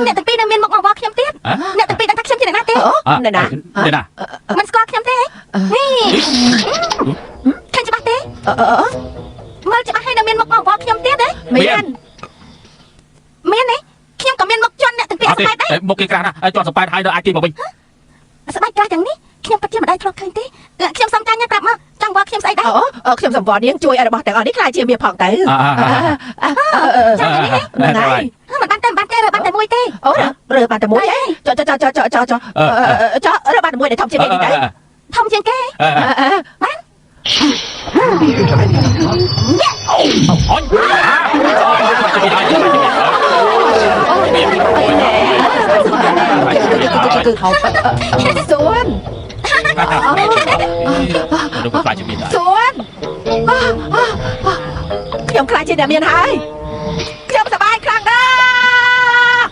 អ្នកទាំងពីរនៅមានមុខមកវល់ខ្ញុំទៀតអ្នកទាំងពីរដឹងថាខ្ញុំជាអ្នកណាទេណែណាមិនស្គាល់ខ្ញុំទេនេះឃើញច្បាស់ទេមើលច្បាស់ហើយនៅមានមុខមកវល់ខ្ញុំទៀតទេមានទេខ្ញុំក៏មានមុខជន់អ្នកទាំងពីរស្បែកដែរមុខគេក្រាស់ណាស់ជន់ស្បែកហើយនៅអាចទីមកវិញស្បែកក្រាស់យ៉ាងនេះខ្ញុំពិតជាមិនដែលធ្លាប់ឃើញទេខ្ញុំសំចាញ់ប្រាប់មកចង់វល់ខ្ញុំស្អីដែរខ្ញុំសំវល់នាងជួយឲ្យរបស់ទាំងអស់នេះខ្លាចជាមានផងទៅចាំនេះមិនបានទេរើបានតែមួយទេរើបានតែមួយចរើបានតែមួយដែលធំជាងគេនេះដែរធំជាងគេបានសួនខ្ញុំខ្លាចជាអ្នកមានហើយខ្ញុំសប្បាយខ្លាំងណាស់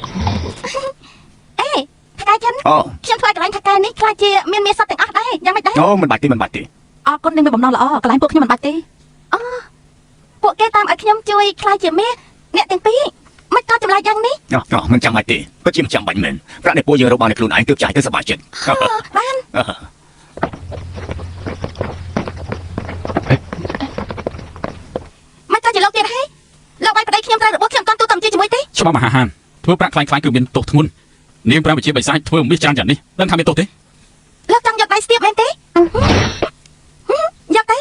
អេថកែចិនខ្ញុំធ្វើកន្លែងថកែនេះខ្លាចជាមានសត្វទាំងអស់ដែរយ៉ាងម៉េចដែរមិនបាច់ទេអរគុណនឹងមានបំណងល្អកន្លែងពួកខ្ញុំមិនបាច់ទេពួកគេតាមឲ្យខ្ញុំជួយខ្លាចជាមាសអ្នកទាំងពីរមិនក៏ចម្លែកយ៉ាងនេះមិនចាំបាច់ទេពិតជាមិនចាំបាច់មែនប្រាក់នៃពួកយើងរកបានខ្លួនឯងទើបចាយទៅសប្បាយចិត្តបានមិនក៏ជាលោកទៀតហេលោកឲ្យប្តីខ្ញុំត្រូវរបួសខ្ញុំតន់ទូតំជាជាមួយទេច្បាប់មហាហានធ្វើប្រាក់ខ្លាំងៗគឺមានទោសធ្ងន់នាងប្រាំវិជាបិសាចធ្វើមាសច្រើនយ៉ាងនេះដឹងថាមានទោសទេលោកចង់យកដៃស្ទាបមែនទេយកទេ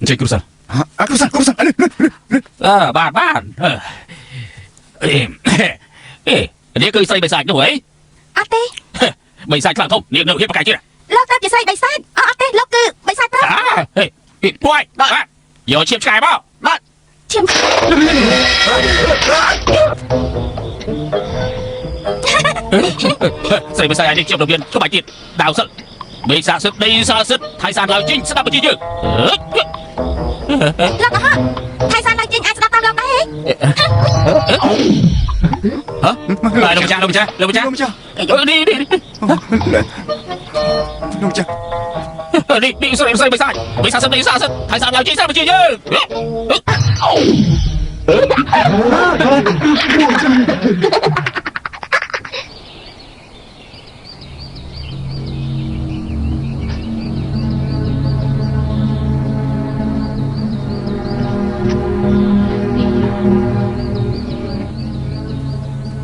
អញ្ចឹងគ្រូសាបាននេះគឺស្រីបិសាចនោះហីអត់ទេបិសាចខ្លាំងធំនាងនៅហៀបប្រកែកទៀតលោកទៅជាស្រីបិសាចអត់ទេលោកគឺបិសាចត្រូវពួយយកឈាមឆ្កែមកបាទឈាមស្រីបិសាចនេះជាប់របៀនក្បាច់ទៀតដាវសិតបិសាចសិតដីសាសិតថៃសានឡើងជិញស្ដាប់បញ្ជាយើងលោកហ៎ថៃសានឡើងជិញអាចស្ដាប់តាមលោកដែរហ៎លោកម្ចាស់នេះលោកចានេះស្រីបិសាចសិតដីសាសិតថៃសានឡើងជិញស្ដាប់បញ្ជាយើង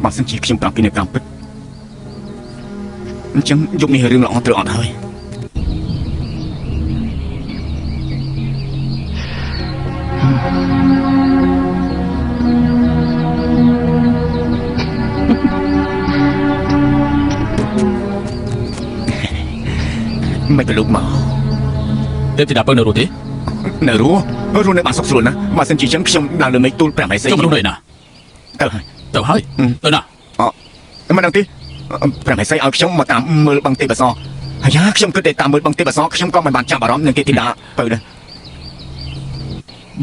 បើសិនជាខ្ញុំប្រាប់ពីនៅតាមពិតអញ្ចឹងយកនេះរឿងល្អត្រូវអត់ហើយមិនទៅលោកមកទេពធីតាពើនៅរស់ទេនៅរស់នៅបានសុខស្រួលណាបើសិនជាអញ្ចឹងខ្ញុំដើរលើមេឃទូល5ម៉ៃស្អីខ្ញុំនៅណាទៅហើយទៅណាមិនដឹងទេ5ម៉ៃស្អីឲ្យខ្ញុំមកតាមមើលបឹងទេពអសរហើយខ្ញុំគិតតែតាមមើលបឹងទេពអសរខ្ញុំក៏មិនបានចាប់អារម្មណ៍នឹងទេពធីតាពើដែរ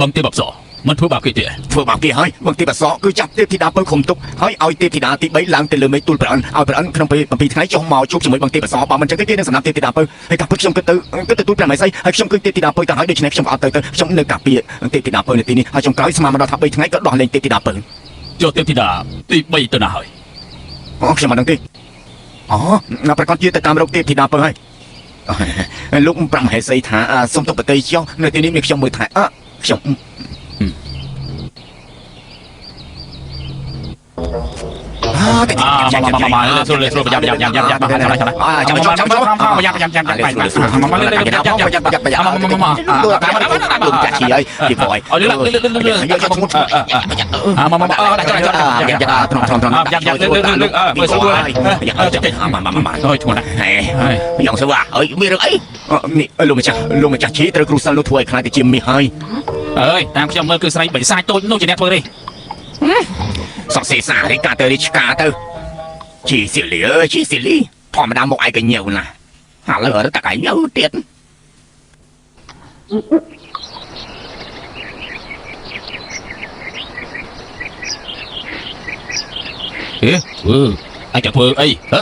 បឹងទេពអសរមិនធ្វើបាបគេទេធ្វើបាបគេហើយបឹងទេពអសរគឺចាប់ទេពធីតាពើឃុំទុកហើយឲ្យទេពធីតាទី3ឡើងទៅលើមេឃទូលព្រះអង្គឲ្យព្រះអង្គក្នុងពេល7ថ្ងៃចុះមកជួបជាមួយបឹងទេពអសរបើមិនអញ្ចឹងទេគេនឹងសំណាប់ទេពធីតាពើហើយកាពិតខ្ញុំគិតទៅទូល5ម៉ៃស្អីហើយខ្ញុំគឺទេពធីតាពើទៅហើយដូច្នេះខ្ញុំក៏អត់ទៅខ្ញុំនៅកាពីទេពធីតាពើនៅទីនេះហើយចុងក្រោយស្មានមកដល់ថា3ថ្ងៃក៏ដោះលែងទេពធីតាពើយកទេពធីតាទី3ទៅណាហើយខ្ញុំមិនដឹងទេណាប្រកាសជាទៅតាមរកទេពធីតាពើហើយលោក5មហេសីថាសុំទៅប្រទេសចុះនៅទីនេះមានខ្ញុំមើលថែខ្ញុំយ៉ាងស្វាហើយមានរឿងអីនេះលោកម្ចាស់ជីត្រូវគ្រូសាល់នោះធ្វើឲ្យខ្លាចទៅជាមាសហើយអើយតាមខ្ញុំមើលគឺស្រីបិសាចតូចនោះជាអ្នកធ្វើទេសក់សេសារីកាទៅរីឆ្កាទៅជីស៊ីលីធម្មតាមកឯងក៏ញើវណាឥឡូវរត់តែឯងញើវទៀតឯងจะធ្វើអីហ៎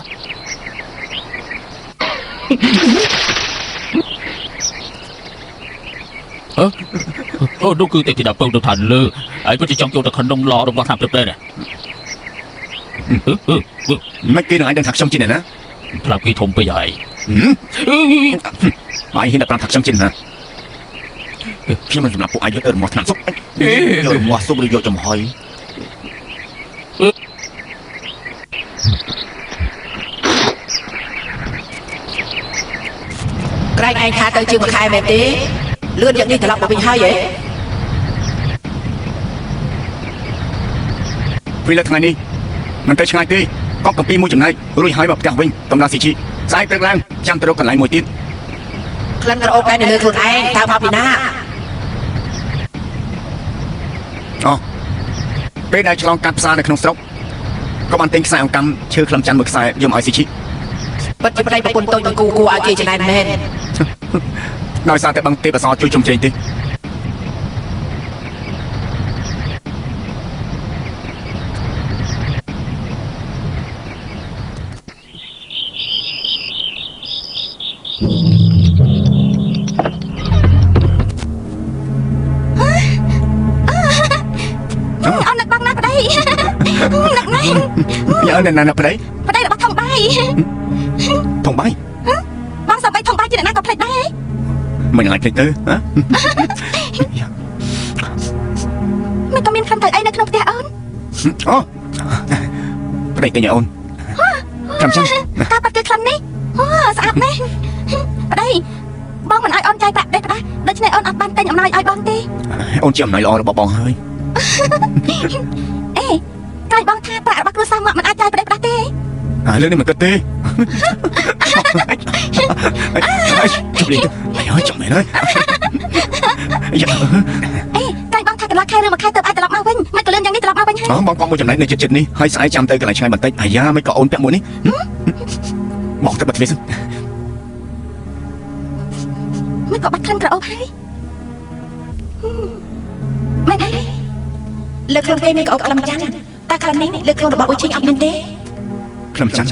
នោះគឺទេពធីតាពៅទៅឋានលើហើយពិតជាចង់ចូលទៅក្នុងឡរបស់ខាងព្រឹកដែរ មិនគេនឹងឲ្យដឹងថាខ្ញុំជាអ្នកណា ប្រាប់គេធំពេកហើយ បាយហ៊ានតែប្រាប់ថាខ្ញុំជាអ្នកណាខ្ញុំមិនសម្រាប់ពួកឯងយកទៅរមាស់ឆ្នាំសុកយករមាស់សុកឬយកចំហុយ ក្រែងឯងថាទៅជាងមួយខែមែនទេលឿនយ៉ាងនេះត្រឡប់មកវិញហើយហ៎ ពេលថ្ងៃនេះមិនទៅឆ្ងាយទេកប់កំពីមួយចំណែករួចហើយមកផ្ទះវិញកំដៅស៊ីជីស្អែកព្រឹកឡើងចាំទៅរកកន្លែងមួយទៀត ក្លិនក្រអូបឯងនៅលើខ្លួនឯងតើមកពីណា អូពេលដែលឆ្លងកាត់ផ្សារនៅក្នុងស្រុកក៏បានទិញខ្សែអង្កាំឈើក្លឹមច័ន្ទមួយខ្សែយកមកឲ្យស៊ីជី ពិតជាប្តីប្រពន្ធតូចនឹងគូគួរឲ្យគេចំណែនមែន ដោយសារតែបឹងទេពអសរជួយជំរុញទេ អូននឹកបងណាប្តីនឹកណាស់ យ៉ានៅណាប្តី ប្តីរបស់ធំបាយ ធំបាយ បងសម្បីធំបាយជាអ្នកណាក៏ភ្លេចដែរ មិនអាចភ្លេចទៅហ៎ មិនក៏មានខំទៅអីនៅក្នុងផ្ទះអូន អូប្តីទិញឲ្យអូនចាំចាំ តាបាត់គឺខ្លឹមនេះអូស្អាតណាស់ប្តីបងមិនឲ្យអូនចាយប្រាក់ដែរផ្ដាស់ដូច្នេះអូនអត់បានទិញអំណោយឲ្យបងទេ អូនជាអំណោយល្អរបស់បងហើយ អេកាយបងថាប្រាក់របស់គ្រួសារមកមិនអាចចាយប្តីផ្ដាស់ទេ លើនេះមិនគិតទេជុំលេងហើយចាំមែនហើយយ៉ា អេកាយបងថាកន្លះខែឬមួយខែទៅអាចត្រឡប់មកវិញមិនក៏លឿនយ៉ាងនេះត្រឡប់មកវិញហើយ បងកក់មួយចំណែកនៅចិត្តនេះហើយស្អែកចាំទៅកន្លែងឆ្ងាយបន្តិចអាយ៉ាមិនក៏អូនពាក់មួយនេះមកទៅបាត់ទ្វារសិន មិនក៏បាត់ក្លិនក្រអូបហើយមិនហើយ លើខ្លួនគេមានក្អូបក្លំច័ន្ទតែក្លំនេះលើខ្លួនរបស់អ៊ុយឈីងអត់មានទេ ក្លឹមច័ន្ទ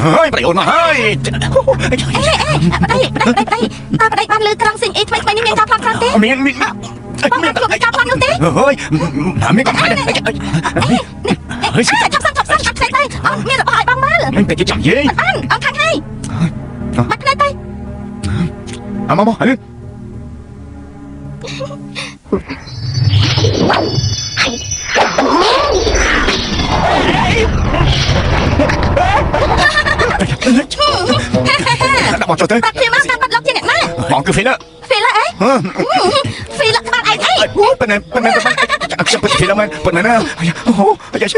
ហើយប្តីអូនមកហើយ ប្តីបានលើក្រងសិញអីថ្មីនេះមានការផ្លាត់ខ្លះទេ មាន បងមិនជួបការផ្លាត់នោះទេ ហើយមានកំផែងហើយ ឆាប់សាប់អត់ខ្លាចទៅអូនមានរបស់ឲ្យបងមើល មិនតែចាំយេ បានអូនខាងហើយបាត់ខ្លាចទៅ អមកហើយ ដាក់បងចុះទៅ បាត់ព្រាមកតាមបាត់លោកជាអ្នកណា បងគឺហ្វីល ហ្វីលអីហ្វីលក្បាលឯងអី ប៉ុណ្ណេះខ្ញុំពិតហ្វីលមែនប៉ុណ្ណេះណាអូយ៉ាដាក់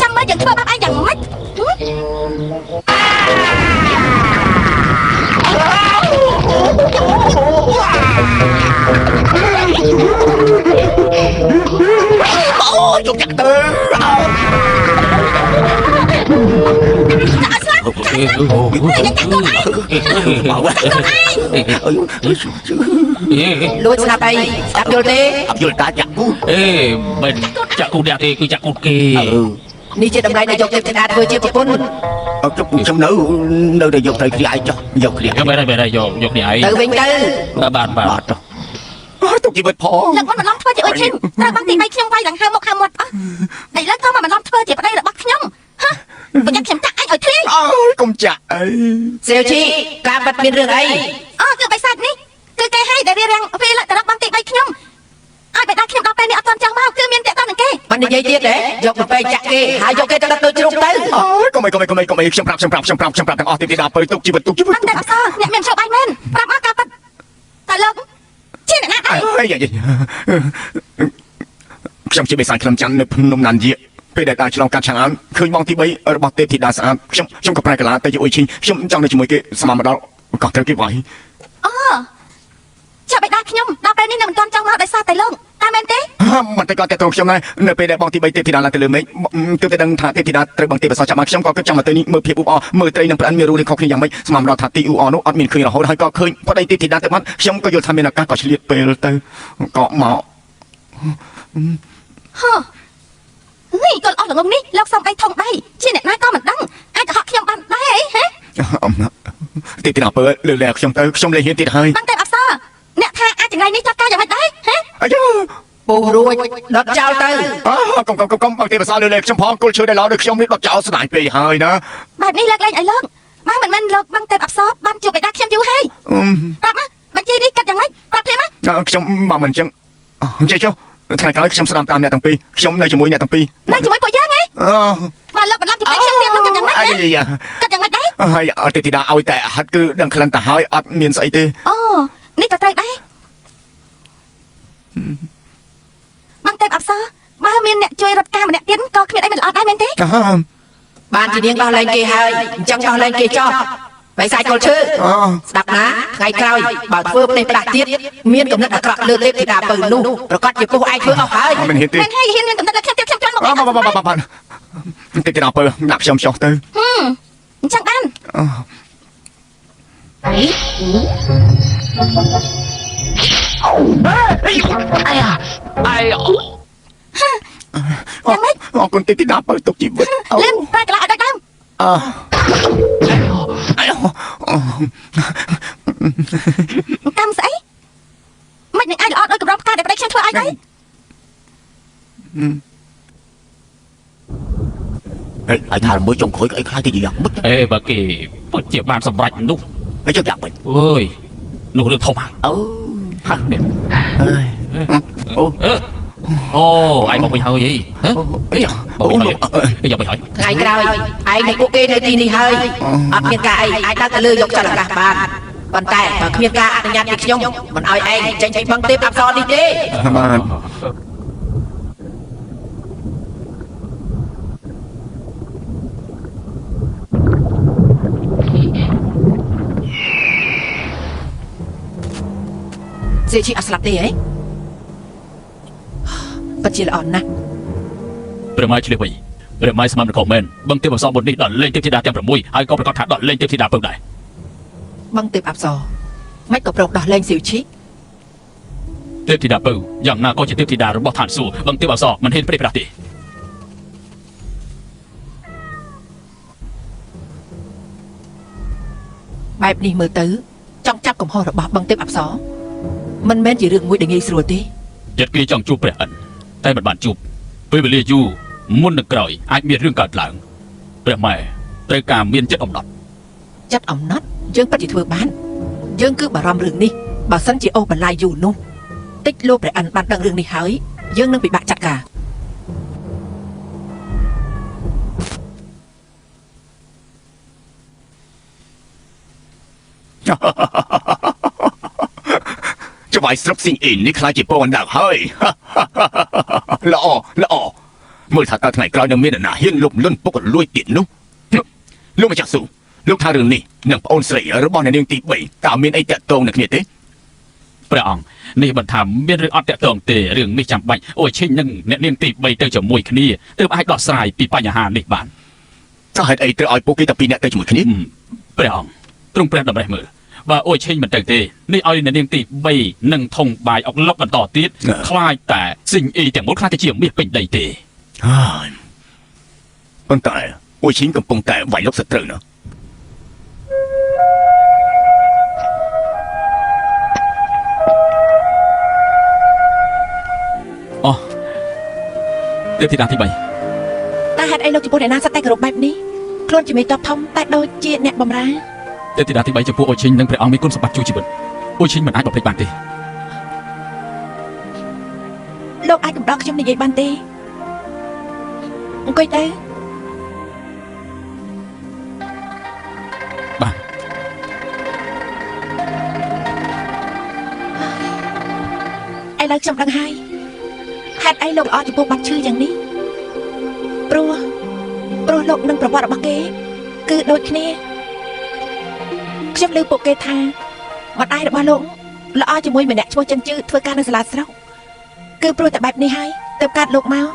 ចាំមើលយើងធ្វើបាបឯងយ៉ាងម៉េច អូជុកចាក់ទៅ ដាក់ស្លាប់យើងចាក់ខ្លួនឯង លួចស្នាប់អីស្ដាប់យល់ទេ អត់យល់តាចាក់គូ អេមិនចាក់គូអ្នកទេគឺចាក់គូគេ នេះជាតម្លៃដែលយកទេពធីតាធ្វើជាប្រពន្ធ អត់ខ្ញុំនៅតែយកទៅគ្រាឯងចុះយកគ្រា យកបែរយកនេះឯង ទៅវិញទៅ បាទ ទុកជីវិតផង លើកមិនបន្លំធ្វើជាអ៊ុយឈិនត្រូវបងទី3ខ្ញុំវាយដង្ហើមមកខាងមាត់អស់ឥឡូវក៏មកបន្លំធ្វើជាប្តីរបស់ខ្ញុំហ៎បើខ្ញុំចាក់អញឲ្យធ្លាយ អើយកុំចាក់អី សេវជីការបាត់មានរឿងអី អូគឺបិសាទនេះគឺគេឲ្យដែលរៀបរៀងពេលទៅរកបងទី3ខ្ញុំឲ្យបេដាខ្ញុំដល់ពេលនេះអត់ទាន់ចង់មកគឺមានតែតនឹងគេ មិននិយាយទៀតទេយកទៅពេកចាក់គេហើយយកគេទៅដាក់ទៅជ្រុកទៅ អើយកុំអីខ្ញុំប្រាប់ទាំងអស់ទីដល់ពេលទុកជីវិត អត់តែអសអ្នកមានជោគបាយមែនប្រាប់មកការប៉ັດតើលោកជាអ្នកណាដែរ អើយខ្ញុំជាបិសាចក្លំច័ន្ទនៅភ្នំណានយាពេលដែលដើរឆ្លងកាត់ឆាងអានឃើញបងទី3របស់ទេពធីតាស្អាតខ្ញុំក៏ប្រែកាឡាទៅជាអ៊ុយឈីងខ្ញុំចង់នៅជាមួយគេស្មាមកដល់ក៏ត្រូវគេវាយ អូចាំបេដាខ្ញុំដល់ពេលនេះនៅមិនទាន់ចង់មកដោយសារតែលោកតែមែនទេ មិនតែគាត់តែត្រង់ខ្ញុំដែរនៅពេលដែលបងទី3ទេពធីតាឡើងទៅលើមេឃទើបតែដឹងថាទេពធីតាត្រូវបងទេពអសរចាប់មកខ្ញុំក៏គិតចង់មកទៅនេះមើលភាពអ៊ូអរមើលត្រីនិងប្រអិនមានរូបរាងខុសគ្នាយ៉ាងម៉េចស្មាមដល់ថាទីអ៊ូអរនោះអត់មានឃើញរហូតហើយក៏ឃើញប្តីទេពធីតាទៅបាត់ខ្ញុំក៏យល់ថាមានឱកាសក៏ឆ្លៀតពេលទៅក៏មក នេះកូនអស់ល្ងងនេះលោកសំដីធំដៃជាអ្នកណាក៏មិនដឹងអាចទៅហក់ខ្ញុំបានដែរអីហ៎ ទីទីណាពើលើកលែខ្ញុំទៅខ្ញុំលេងហ៊ានទៀតហើយ បានតែអប្សរអ្នកថាអាចចង្រៃនេះចាត់ការយ៉ាងម៉េចដែរហ៎ អាយ ពុះរួចដុតចោលទៅ កុំបងទីប្រសើរលើកលែខ្ញុំផងគល់ឈើដែលឡោដូចខ្ញុំនេះដុតចោលស្ដាយពេកហើយណា បែបនេះលើកលែងឲ្យលោកបើមិនមែនលោកបានតែអប្សរបានជួបបិតាខ្ញុំយូរហើយប្រាប់មកបញ្ជីនេះកាត់យ៉ាងម៉េចប្រាប់ខ្ញុំមក ខ្ញុំមកមិនអញ្ចឹងចេះចុះថ្ងៃក្រោយខ្ញុំស្ដាប់តាមអ្នកទាំងពីរខ្ញុំនៅជាមួយអ្នកទាំងពីរ នៅជាមួយពួកយើងហ៎បើលោកបន្លប់ជំនាញខ្ញុំទៀតលោកកាត់យ៉ាងម៉េច អាយ កាត់យ៉ាងម៉េចដែរ ហើយអត់ទេទីណាឲ្យតែហាត់គឺដឹងក្លិនទៅហើយអត់មានស្អីទេ អូនេះក៏ត្រូវដែរបានតែអប្សរបើមានអ្នកជួយរត់ការម្នាក់ទៀតក៏គ្មានអីមិនល្អដែរមែនទេ បានជានាងដោះលែងគេហើយអញ្ចឹងដោះលែងគេចោះបិសាចគល់ឈើស្ដាប់ណាថ្ងៃក្រោយបើធ្វើផ្លេសផ្ដាស់ទៀតមានកំណត់អាក្រក់លើទេពធីតាពៅនោះប្រកាសជាពុះឯងធ្វើអស់ហើយ មិនហ៊ានទេ មែនហើយហ៊ានមានកំណត់លើខ្ញុំទៀតខ្ញុំចង់មក បាទទីទីណាពើដាក់ខ្ញុំចុះទៅ អញ្ចឹងបាន អរគុណទីទីណាពើទុកជីវិត លឿនប្រែកន្លះឲ្យដល់ដើម កម្មស្អីមិននឹងអាចល្អដោយកម្រងផ្កាដែលប្រេខ្ញុំធ្វើឲ្យដែរ ហើយថាមួយចុងក្រោយអីខ្លាចទីយ៉ាងមិន អេបើគេពិតជាបានសម្រេចនោះ ហើយចុះយ៉ាងមិន អើយនោះរឿងធំហើយ អូ ហាក់នេះ អូ អូឯងមកវិញហើយអីមកវិញហើយយកไปហើយ ថ្ងៃក្រោយឯងនឹងពួកគេនៅទីនេះហើយអត់មានការអីអាចដើរទៅលើយកចលនាបានប៉ុន្តែបើគ្មានការអនុញ្ញាតពីខ្ញុំមិនឲ្យឯងចេញពីបឹងទេពអប្សរនេះទេ បាទ សេជីអត់ស្លាប់ទេហ៎ពិតជាល្អណាស់ ព្រះម៉ែឆ្លៀសវិញព្រះម៉ែស្មានក៏មែនបឹងទេពអប្សរបុត្រនេះដល់លេងទេពធីតាទាំង6ហើយក៏ប្រកាសថាដល់លេងទេពធីតាពឹងដែរប ឹងទេពអប្សរមិនក៏ប្រកដោះលែងស៊ីវឈី ទេពធីតាពៅយ៉ាងណាក៏ជាទេពធីតារបស់ឋានសួគ៌បឹងទេពអប្សរមិនហ៊ានព្រាយប្រាស់ទេ បែបនេះមើលទៅចង់ចាប់កំហុសរបស់បឹងទេពអប្សរមិនមែនជារឿងមួយដែលងាយស្រួលទេ ចិត្តគេចង់ជួបព្រះឥន្ទតែមិនបានជួបពេលវេលាយូរមុននឹងក្រោយអាចមានរឿងកើតឡើងព្រះម៉ែត្រូវការមានចិត្តអំណត់ ចិត្តអំណត់យើងពិតជាធ្វើបានយើងគឺបារម្ភរឿងនេះបើសិនជាអូសបន្លាយយូរនោះតិចលោកព្រះឥន្ទបានដឹងរឿងនេះហើយយើងនឹងពិបាកចាត់ការ ច្បាយស្រុកស៊ីងអ៊ីននេះខ្លាចជាពងអណ្ដើកហើយល្អមើលថាតើថ្ងៃក្រោយនឹងមានអ្នកណាហ៊ានលុបលុនពុករលួយទៀតនោះលោកម្ចាស់ស៊ូលោកថារឿងនេះនឹងប្អូនស្រីរបស់អ្នកនាងទី3តើមានអីតាក់ទងនឹងគ្នាទេ ព្រះអង្គនេះមិនថាមានរឿងអត់តាក់ទងទេរឿងនេះចាំបាច់អូឈិញនឹងអ្នកនាងទី3ទៅជាមួយគ្នាទើបអាចដោះស្រាយពីបញ្ហានេះបាន តើហេតុអីត្រូវឲ្យពួកគេតែពីរនាក់ទៅជាមួយគ្នា ព្រះអង្គទ្រង់ព្រះតម្រេះមើលបើអូឈិញមិនទៅទេនេះឲ្យអ្នកនាងទី3នឹងធំបាយអុកលុកបន្តទៀតខ្លាចតែស៊ីងអ៊ីទាំងមូលខ្លាចតែជាមាសពេញដីទេ ហើយប៉ុន្តែអូឈិញកំពុងតែវាយលុកសត្រូវណា អូទេពធីតាទី3 តែហេតុអីលោកចំពោះអ្នកណាសត្វតែគោរពបែបនេះខ្លួនជាមេតបធំតែដូចជាអ្នកបម្រើ ទេពធីតាទី3ចំពោះអូឈិញនិងព្រះអង្គមានគុណសម្បត្តិជួយជីវិតអូឈិញមិនអាចបំភ្លេចបានទេ លោកអាចកំដរខ្ញុំនិយាយបានទេអង្គុយទៅ បាទ ឥឡូវខ្ញុំដឹងហើយហេតុអីលោកអត់ចំពោះបាត់ឈឺយ៉ាងនេះព្រោះលោកនឹងប្រវត្តិរបស់គេគឺដូចគ្នាខ្ញុំឮពួកគេថាម្ដាយរបស់លោកល្អជាមួយម្នាក់ឈ្មោះចិនជឺធ្វើការនៅសាលាស្រុកគឺព្រោះតែបែបនេះហើយទើបកាត់លោកមក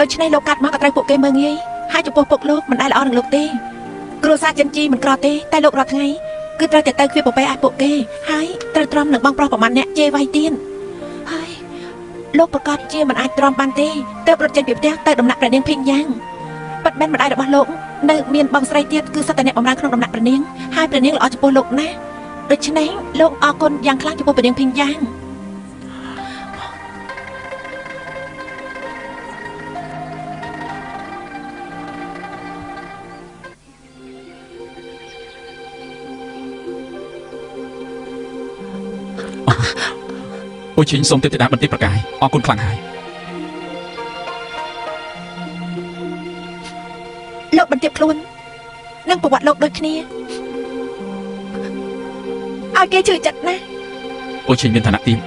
ដូច្នេះលោកកាត់មកក៏ត្រូវពួកគេមើងងាយហើយចំពោះពុកលោកមិនដែលល្អនឹងលោកទេគ្រួសារចិនជីមិនក្រទេតែលោករាល់ថ្ងៃគឺត្រូវតែទៅគ្វាប្របែឲ្យពួកគេហើយត្រូវទ្រាំនឹងបងប្រុសប្រមាណអ្នកជេរវាយទៀនហើយ លោកប្រកាសជាមិនអាចទ្រាំបានទេទើបរត់ចេញពីផ្ទះទៅដំណាក់ព្រះនាងភីងយ៉ាងប៉ិតមែនម្ដាយរបស់លោកនៅមានបងស្រីទៀតគឺសត្វតែអ្នកបម្រើក្នុងដំណាក់ព្រះនាងហើយព្រះនាងល្អចំពោះលោកណាស់ដូច្នេះលោកអរគុណយ៉ាងខ្លាំងចំពោះព្រះនាងភីងយ៉ាងអូឈិញសូមទេវតាបន្តិចប្រកាយអរគុណខ្លាំងហើយ លោកបន្ទាបខ្លួននិងប្រវត្តិលោកដូចគ្នាឲ្យគេជឿចិត្តណាស់ អូឈិញមានឋានៈទាប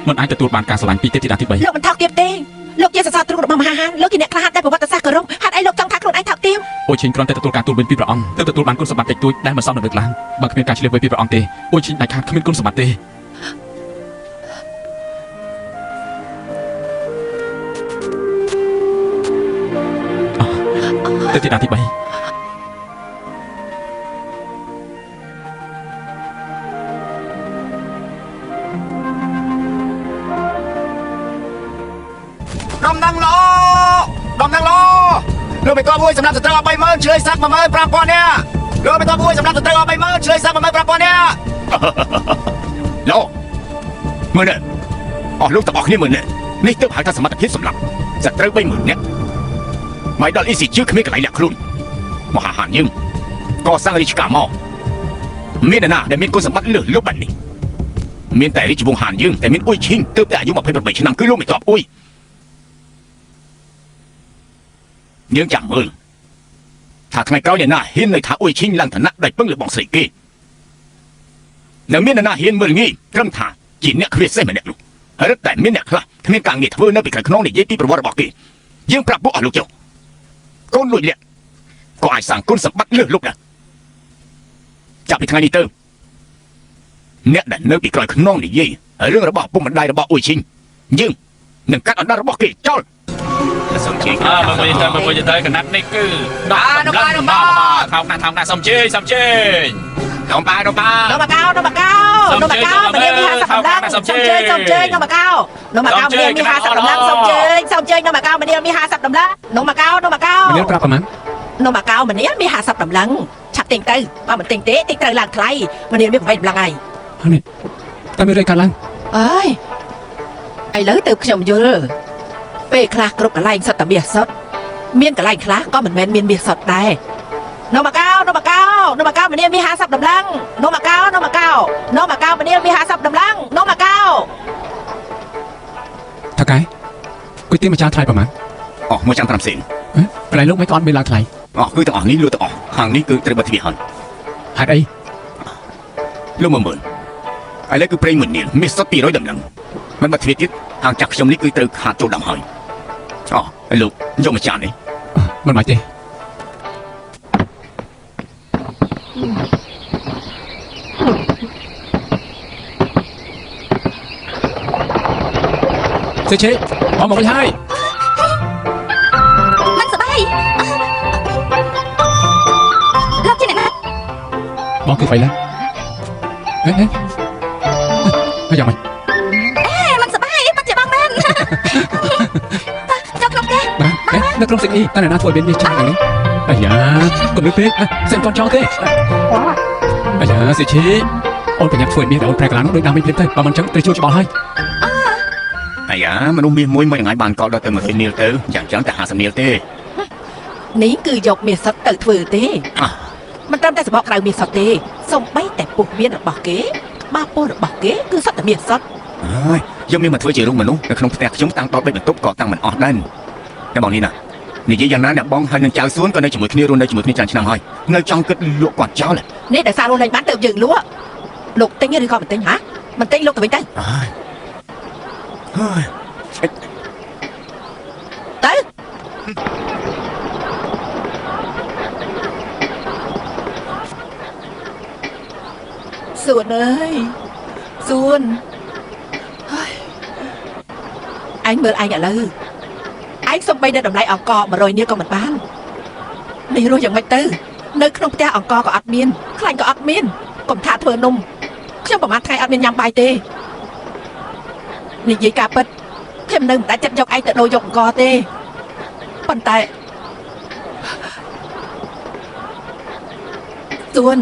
មិនអាចទទួលបានការស្រឡាញ់ពីទេវតាទី3 លោកមិនថោកទាបទេលោកជាសសរទ្រូងរបស់មហាហានលោកជាអ្នកក្លាហានដែលប្រវត្តិសាស្ត្រគោរពហេតុអីលោកចង់ថាខ្លួនឯងថោកទាប អូឈិញគ្រាន់តែទទួលការទូលវិញពីព្រះអង្គទើបទទួលបានគុណសម្បត្តិតិចតួចដែលមិនសមនឹងលើកឡើងបើគ្មានការឆ្លៀវវៃពីព្រះអង្គទេអូឈិញដាច់ខាតគ្មានគុណសម្បត្តិទេទេវតាទី3 ដំណឹងល្អលោកមិនក៏មួយសម្រាប់ស្ត្រី30000ឆ្លើយសាក់15000នាក់លោកមិនក៏មួយសម្រាប់ស្ត្រី30000ឆ្លើយសាក់15000នាក់ឡូមើលនេះអស់លោកទាំងអស់គ្នាមើលនេះទើបហៅថាសមត្ថភាពសម្រាប់ស្ត្រី30000នាក់មិនដល់អ៊ីស៊ីជឺគ្មានកន្លែងលាក់ខ្លួនមហាហានយើងកសាងរាជការមកមានអ្នកណាដែលមានគុណសម្បត្តិលើសលោកបែបនេះមានតែរាជវង្សហានយើងតែមានអ៊ុយឈីងទើបតែអាយុ28ឆ្នាំគឺលោកមិនតបអ៊ុយយើងចាំមើលថាថ្ងៃក្រោយអ្នកណាហ៊ាននៅថាអ៊ុយឈីងឡើងឋានៈដោយពឹងលើបងស្រីគេនៅមានអ្នកណាហ៊ានមើលងាយត្រឹមថាជាអ្នកគ្រាសេះម្នាក់នោះរឹតតែមានអ្នកខ្លះគ្មានការងារធ្វើនៅពីក្រោយខ្នងនិយាយពីប្រវត្តិរបស់គេយើងប្រាប់ពួកអស់លោកចុះកូនលួចលាក់ក៏អាចសាងគុណសម្បត្តិលើសលោកដែរចាប់ពីថ្ងៃនេះទៅអ្នកដែលនៅពីក្រោយខ្នងនិយាយរឿងរបស់ពុកម្ដាយរបស់អ៊ុយឈីងយើងនឹងកាត់អណ្ដាតរបស់គេចោលសូមជឿមកវិញទៅកណាត់នេះគឺថោកណាស់សូមជឿនំបាម្នាមាន50តម្លឹងសូមជឿនំបាមាន50តម្លឹងសូមជឿនំបាមាន50តម្លឹងនំបាមានប្រាប់ប្រមាណនំបាមានមាន50តម្លឹងឆាប់ទិញទៅបើមិនទិញទេទិញត្រូវឡើងថ្លៃមានមាន8តម្លឹងហើយនេះតែមានរៃកាត់ឡើងអើយឥឡូវទៅខ្ញុំយល់ពេលខ្លះគ្រប់កន្លែងសុទ្ធតែមាសសុទ្ធមានកន្លែងខ្លះក៏មិនមែនមានមាសសុទ្ធដែរនំបាមានមាន50តម្លឹងនំបាមានមាន50តម្លឹងនំបាថាកែគុយទាវមួយចានថ្លៃប្រមាណអូមួយចាន5សេនកន្លែងលោកមិនក៏អត់មានឡើងថ្លៃអូគឺទាំងអស់នេះលក់ទាំងអស់ហាងនេះគឺត្រូវបិទទ្វារហើយហេតុអីលោកមើលឥឡូវគឺប្រេងមួយនាលមាសសុទ្ធ200តម្លឹងមិនបិទទ្វារទៀតហាងចាក់ខ្ញុំនេះគឺត្រូវខាតចូលដាំហើយអូលោកយកមួយចាននេះមិនបាច់ទេជិះបងមកវិញហើយមិនសបាយលោកជាអ្នកណាបងគឺហ្វៃឡាយ៉ាងម៉េចមិនសបាយបាត់ជាបងមែនចូលក្នុងគេនៅក្នុងសេចក្ដីតើអ្នកណាធ្វើឲ្យមានមាសច្រើននេះអាយ៉ាកុំលើពេកសិនគាត់ចង់ទេអាយ៉ាសិឈីអូនប្រញាប់ធ្វើឲ្យមាសដែលអូនប្រែកន្លងដូចដើមវិញទៅបើមិនចឹងត្រូវជួយច្បល់ហើយអាយ៉ាមនុស្សមាសមួយថ្ងៃបានកោតដល់ទៅ100នាលទៅយ៉ាងចឹងតែ50នាលទេនេះគឺយកមាសសុទ្ធទៅធ្វើទេមិនត្រឹមតែសម្បកក្រៅមាសសុទ្ធទេសំបីតែពុះមានរបស់គេក្បាលពោះរបស់គេគឺសុទ្ធតែមាសសុទ្ធហើយយកមាសមកធ្វើជារូបមនុស្សនៅក្នុងផ្ទះខ្ញុំតាំងដល់3បន្ទប់ក៏តាំងមិនអស់ដែរតែបងនេះណានិយាយយ៉ាងណាអ្នកបងហើយនឹងចៅសួនក៏នៅជាមួយគ្នារស់នៅជាមួយគ្នាច្រើនឆ្នាំហើយនៅចង់គិតលក់គាត់ចោលនេះដែលសាររស់លេងបានទៅយើងលក់លោកទិញឬក៏មិនទិញហាមិនទិញលោកទៅវិញទៅទៅសួនអើយសួនអញមើលអញឥឡូវឯងសំបីដល់តម្លៃអង្គ100នាលក៏មិនបាននេះរស់យ៉ាងម៉េចទៅនៅក្នុងផ្ទះអង្គក៏អត់មានខ្លាញ់ក៏អត់មានកុំថាធ្វើនំខ្ញុំប្រហែលថ្ងៃអត់មានញ៉ាំបាយទេនិយាយការពិតខ្ញុំ នៅមិនដាច់ចិត្តយកឯងទៅដូរយកអង្គទេប៉ុន្តែទួន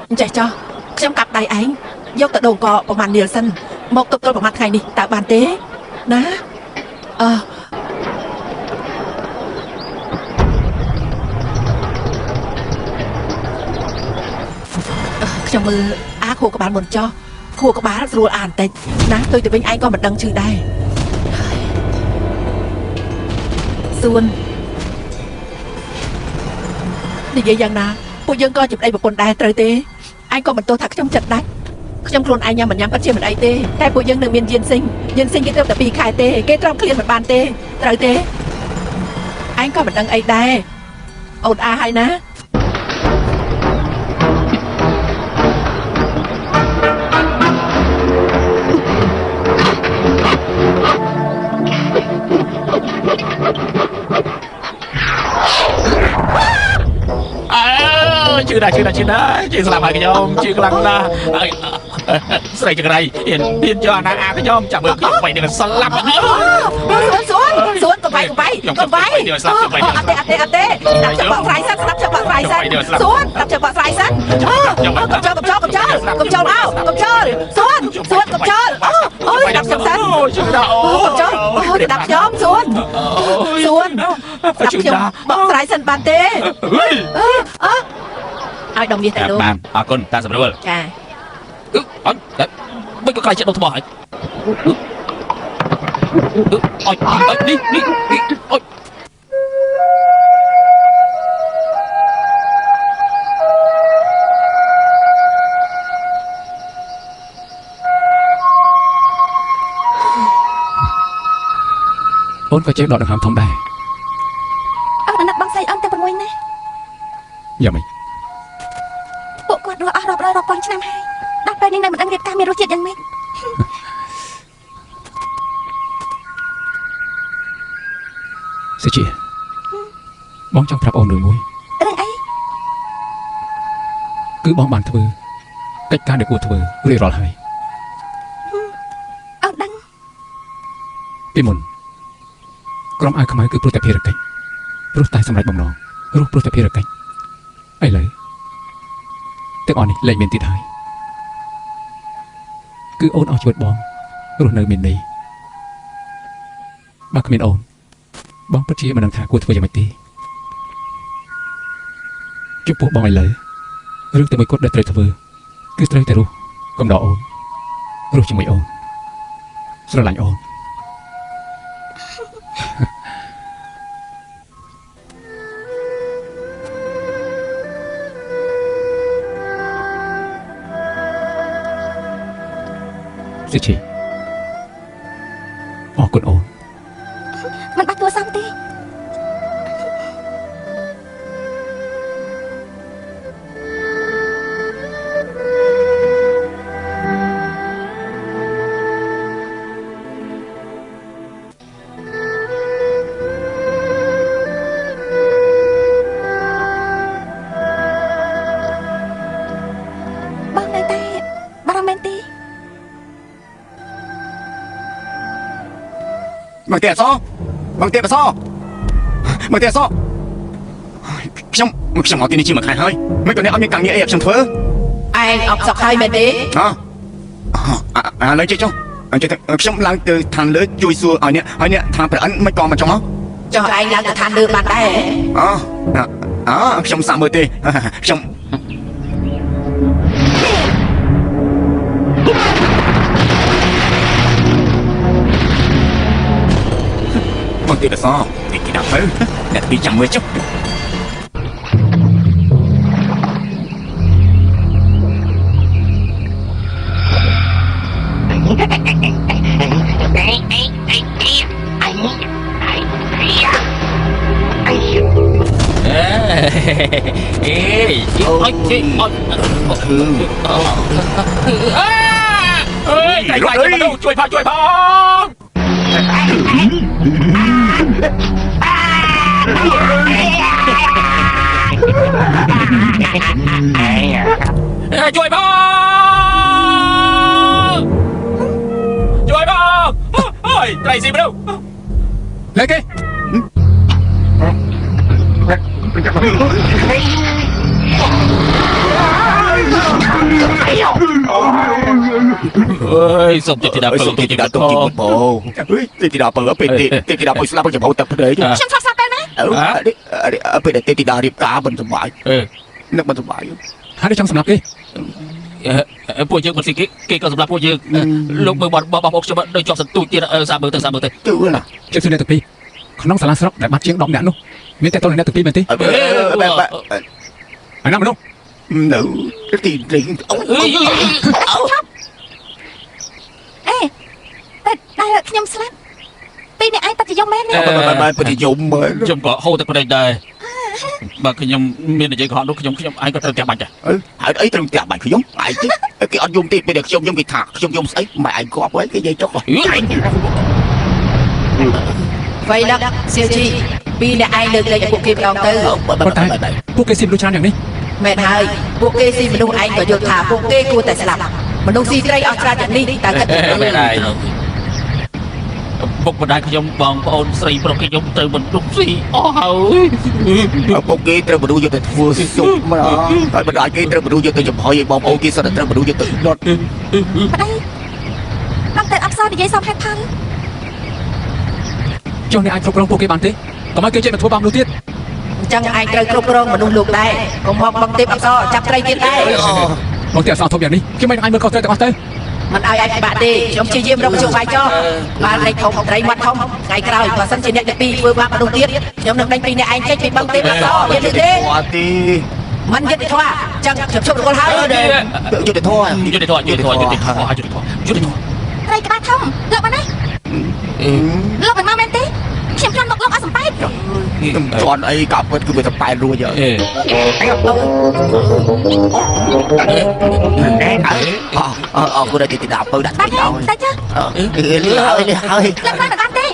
អញ្ចេះចោះខ្ញុំកាប់ដៃឯងយកទៅដូរអង្គប្រហែលនាលសិនមកទប់ទល់ប្រហែលថ្ងៃនេះតើបានទេណាខ្ញុំមើលអាខួរក្បាលមុនចោះខួរក្បាលស្រួលអានតិចណាទុយទៅវិញឯងក៏មិនដឹងឈឺដែរសួននិយាយយ៉ាងណាពួកយើងក៏ជាប្តីប្រពន្ធដែរត្រូវទេឯងក៏មិនទោសថាខ្ញុំចិត្តដាច់ខ្ញុំខ្លួនឯងញ៉ាំមិនញ៉ាំពិតជាមិនអីទេតែពួកយើងនៅមានយានសិញគេត្រឹមតែ2ខែទេគេត្រឹមឃ្លានមិនបានទេត្រូវទេឯងក៏មិនដឹងអីដែរអូនអាហើយណាជឿដែរជឿស្លាប់ហើយខ្ញុំជឿខ្លាំងណាស់ស្រីចង្រៃហ៊ានយកអាណាអាខ្ញុំចាំមើលខ្ញុំបែកនឹងស្លាប់សួនកុំបែកអត់ទេដាក់ចបក្រៃសិនដាក់ចបក្រៃសិនសួនដាក់ចបក្រៃសិនកុំចូលមកសួនកុំចូលអូយដាក់ខ្ញុំសិនជឿដែរអូយដាក់ខ្ញុំសួនដាក់ខ្ញុំបកក្រៃសិនបានទេឲ្យដងមាសទៅលោកបានអរគុណតាសម្រួលចាអត់មិនក៏ខ្លាចចិត្តដុសថ្មហើយអត់នេះអត់អូនក៏ចេះដកដង្ហើមធំដែរអត់អាណិតបងស្រីអូនតែ6ណាយ៉ាងម៉េចពួកគាត់រស់អស់រាប់រយរាប់ពាន់ឆ្នាំហើយដល់ពេលនេះនៅមិនដឹងរៀបការមានរសជាតិយ៉ាងម៉េចសុជាបងចង់ប្រាប់អូនរឿងមួយរឿងអីគឺបងបានធ្វើកិច្ចការដែលគួរធ្វើរួចរាល់ហើយអូនដឹងពីមុនក្រុមអាយខ្មៅគឺព្រោះតែភារកិច្ចព្រោះតែសម្រេចបំណងរស់ព្រោះតែភារកិច្ចឥឡូវទាំងអស់នេះលែងមានទៀតហើយគឺអូនអស់ជីវិតបងរស់នៅមានន័យបើគ្មានអូនបងពិតជាមិនដឹងថាគួរធ្វើយ៉ាងម៉េចទេចំពោះបងឥឡូវរឿងតែមួយគត់ដែលត្រូវធ្វើគឺត្រូវតែរស់កំដរអូនរស់ជាមួយអូនស្រឡាញ់អូនសុជីអរគុណអូនមិនបាច់ទួសំទេបងនៅតែបារម្ភមែនទេមកទៀតអសមកទៀតអសខ្ញុំមកទីនេះជាមួយខែហើយមិនក៏អ្នកអត់មានការងារអីឲ្យខ្ញុំធ្វើឯងអត់សក់ហើយមែនទេឥឡូវចេះចុះខ្ញុំឡើងទៅឋានលើជួយសួរឲ្យអ្នកហើយអ្នកថាប្រអិនមិនក៏មកចុះមកចុះឯងឡើងទៅឋានលើបានដែរខ្ញុំសាកមើលទេខ្ញុំមកទៀតអសទីដាក់ទៅអ្នកទីចាំមើលចុះជួយផង ត្រីស៊ីមនុស្សលេគេអើយសុំចិត្តទីដាពើ សុំទីដាទុកជីវិតបងទីដាពើពេលទីដាពើស្លាប់ទៅចំហទឹកព្រៃ ខ្ញុំឆ្លប់សាប់ទៅណា ពេលទីដារៀបការមិនសុបាយនឹកមិនសុបាយ ហើយចង់សម្រាប់គេ ពួកយើងមិនស៊ីគេក៏សម្រាប់ពួកយើងលោកមើលបងប្អូនខ្ញុំដូចជាប់សន្ទូចទៀតសាមើលទៅ ជឿណា ជិះអ្នកទាំងពីរក្នុងសាលាស្រុកដែលបាត់ជាង10នាក់នោះមានតែតើអ្នកទាំងពីរមែនទេហើយណាមនុស្ស នៅទីរៀងអូ អេតែខ្ញុំស្លាប់ពីអ្នកឯងបច្ចុប្បន្នមែនទេ បានប្រតិយមមើល ខ្ញុំក៏ហូរទឹកប្រេងដែរបើខ្ញុំមាននិយាយខុសនោះខ្ញុំឯងក៏ត្រូវតែបាច់ដែរ ហើយអីត្រូវផ្ទះបាច់ខ្ញុំឯងទេគេអត់យំទេពេលដែលខ្ញុំយំគេថាខ្ញុំយំស្អីម៉ែឯងគប់ហើយគេនិយាយចុះ វៃលឹកសៀវជីពីអ្នកឯងលើកលែងឲ្យពួកគេម្ដងទៅ ប៉ុន្តែពួកគេស៊ីមនុស្សច្រើនយ៉ាងនេះ មែនហើយពួកគេស៊ីមនុស្សឯងក៏យល់ថាពួកគេគួរតែស្លាប់មនុស្សស៊ីត្រីអស់ច្រើនយ៉ាងនេះតើគិត មែនហើយពុកម្ដាយខ្ញុំបងប្អូនស្រីប្រុសខ្ញុំទៅបន្ទប់ស៊ីអស់ហើយ ពួកគេត្រូវមនុស្សយកទៅធ្វើសុំមកហើយបណ្ដាគេត្រូវមនុស្សយកទៅចំហុយឲ្យបងប្អូនគេសិនតែត្រូវមនុស្សយកទៅដុត ប្តីបងតែអប្សរនិយាយសមហេតុផល ចុះអ្នកអាចគ្រប់គ្រងពួកគេបានទេកុំឲ្យគេចេះមកធ្វើបាបមនុស្សទៀត អញ្ចឹងឯងត្រូវគ្រប់គ្រងមនុស្សលោកដែរកុំមកបង្ទេពអក្សរចាប់ត្រីទៀតដែរ បងតែអសធំយ៉ាងនេះខ្ញុំមិនអាចមើលខុសត្រូវទាំងអស់ទៅ មិនឲ្យឯងពិបាកទេខ្ញុំព្យាយាមរកមជ្ឈបាយចោះបានលេខធំត្រីមាត់ធំថ្ងៃក្រោយបើសិនជាអ្នកទាំងពីរធ្វើបាបមនុស្សទៀតខ្ញុំនឹងដេញពីអ្នកឯងចេញពីបង្ទេពអក្សរយល់ទេ អត់ទេ មិនយុត្តិធម៌អញ្ចឹងខ្ញុំជប់រកល់ហើយ យុទ្ធធម៌ យុទ្ធធម៌យុទ្ធធម៌យុទ្ធធម៌យុទ្ធធម៌យុទ្ធធម៌ ត្រីក្បាលធំលោកបានណាលោកមិនមកមែនទេខ្ញុំខ្លាចមកលោកអត់សំបែក ជន់អីកាប់ពិតគឺវាទៅប៉ែនរួចហើយអើគាត់ទៅទីដាពៅដាក់ បា ទៅ ត់ហើយ ដល់ តែចុះ ហើយ លោកបានបានទេ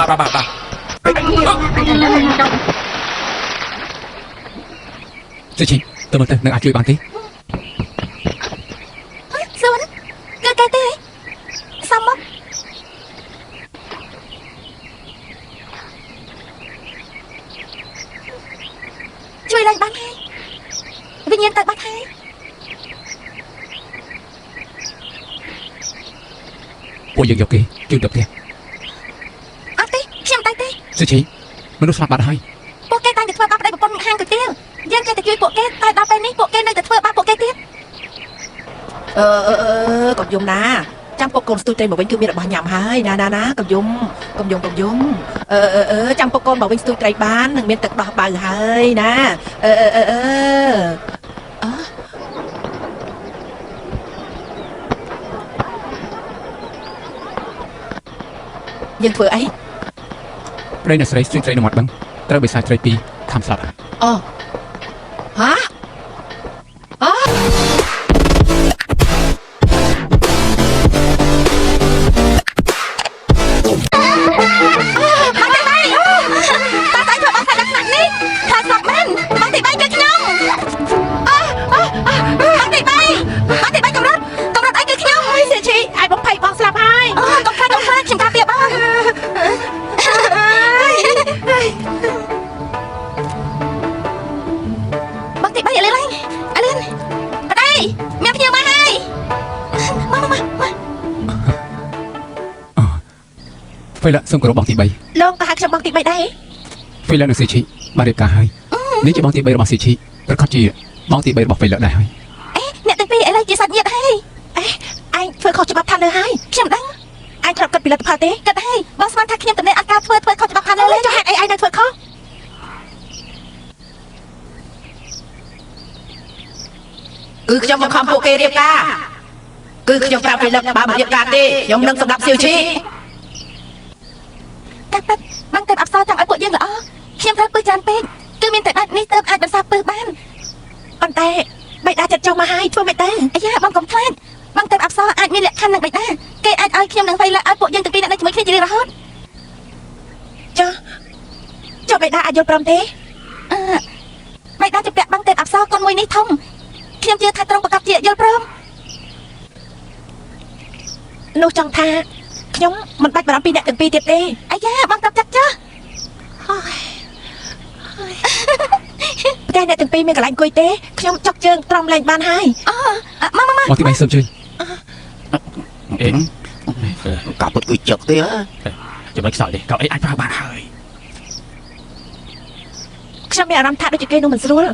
បាទ សុជីទៅមើលទៅនឹងអាចជួយបានទេ សួនគឺគេទេសំមកជួយឡើងបានហើយវិញ្ញាណទៅបាត់ហើយ ពួកយើងយកគេជួយទៅផ្ទះ អត់ទេខ្ញុំតែទេ សុជីមនុស្សស្លាប់បាត់ហើយ ពួកគេតែងតែធ្វើបាបប្តីប្រពន្ធហាងគុយទាវយើងចេះតែជួយពួកគេតែដល់ពេលនេះពួកគេនៅតែធ្វើបាបពួកគេទៀត កុំយំណាចាំពុកកូនស្ទូចត្រីមកវិញគឺមានរបស់ញ៉ាំហើយណាកុំយំចាំពុកកូនមកវិញស្ទូចត្រីបាននឹងមានទឹកដោះបៅហើយណាយើងធ្វើអី ប្តីអ្នកស្រីស្ទូចត្រីនៅមាត់បឹងត្រូវបិសាចត្រីពីរខំស្លាប់ហើយ អូហ៎ ពេលឡាសូមគោរពបងទី3 លោកក៏ហៅខ្ញុំបងទី3ដែរ ពេលឡានឹងសុជីបានរៀបការហើយនេះជាបងទី3របស់សុជីប្រកាសជាបងទី3របស់ពេលឡាដែរហើយ អ្នកទាំងពីរឥឡូវជាសាច់ញាតិហើយ ឯងធ្វើខុសច្បាប់ថាលើហើយ ខ្ញុំដឹង ឯងធ្លាប់គិតពីលទ្ធផលទេ គិតហើយបងស្មានថាខ្ញុំតំណែងអត់ការធ្វើខុសច្បាប់ខាងលើលេ ចុះហេតុអីឯងនៅធ្វើខុសគឺខ្ញុំបង្ខំពួកគេរៀបការគឺខ្ញុំប្រាប់ពីលទ្ធបើមិនរៀបការទេខ្ញុំនឹងសម្រាប់សៀវឈី កាត់បានតែអប្សរចង់ឲ្យពួកយើងល្អខ្ញុំត្រូវពឹសច្រើនពេកគឺមានតែដាច់នេះទៅអាចបន្សាពឹសបាន ប៉ុន្តែបៃតាចិត្តចង់មកហើយធ្វើមិនទៅ អាយ៉ាបងកុំខ្លាចបងទៅអប្សរអាចមានលក្ខខណ្ឌនឹងបិតាគេអាចឲ្យខ្ញុំនឹងវៃលើឲ្យពួកយើងទាំងពីរនៅជាមួយគ្នាជារៀងរហូត ចុះបៃតាអាចយល់ព្រមទេ បិតាជាពាក់បងទៅអប្សរកូនមួយនេះធំខ្ញុំជឿថាត្រង់ប្រកាសជាយល់ព្រម នោះចង់ថា ខ្ញុំមិនបាច់បារម្ភពីអ្នកទាំងពីរទៀតទេ អាយ៉ាបងតាប់ចាក់ចាស់ តែអ្នកទាំងពីរមានកន្លែងអង្គុយទេខ្ញុំចុកជើងត្រង់លែងបានហើយ មក បងទី3សូមជឿន អេ ការពិតគឺចឹកទេ ចាំមិនខ្សោយទេកៅអីអាចប្រើបានហើយ ខ្ញុំមានអារម្មណ៍ថាដូចជាគេនឹងមិនស្រួល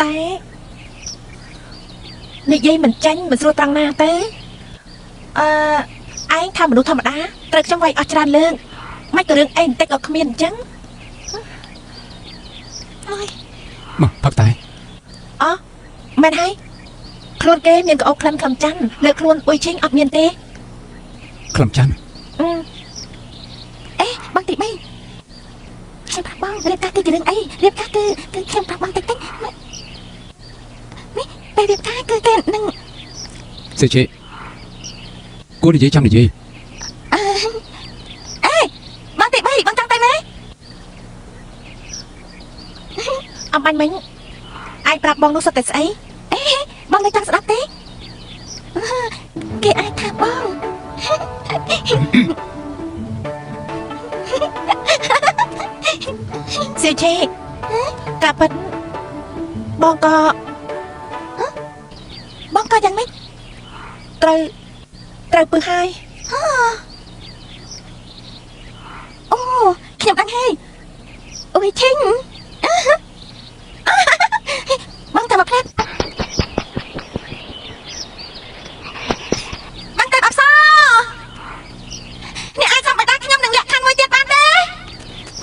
តែនិយាយមិនចាញ់មិនស្រួលត្រង់ណាទេឯងថាមនុស្សធម្មតាត្រូវខ្ញុំវាយអស់ច្រើនលើកមិនក៏រឿងអីបន្តិចក៏គ្មានអញ្ចឹង មកផឹកតែ មែនហើយខ្លួនគេមានក្អោបក្លិនខ្លឹមច័ន្ទលើខ្លួនអ៊ុយឈិងអត់មានទេ ខ្លឹមច័ន្ទ អេបងទី3ខ្ញុំប្រាប់បងរៀបការគឺជារឿងអីរៀបការគឺខ្ញុំប្រាប់បងតិចនេះពេលរៀបការគឺគេនឹង សេជេគួរនិយាយចាំនិយាយ បងទី3បងចង់ទៅណា អំបញ្ញមិញឯងប្រាប់បងនោះសុទ្ធតែស្អី បងមិនចង់ស្ដាប់ទេគេអាចថាបង សៀវឆេកាពិតបងក៏ បងក៏យ៉ាងម៉េច ត្រូវពឹសហើយ អូខ្ញុំដឹងហើយអ៊ុយឈិងបងតាមមកផ្លែបងតាមអបសអ្នកអាចចាំបដាខ្ញុំនឹងលក្ខខណ្ឌមួយទៀតបានទេ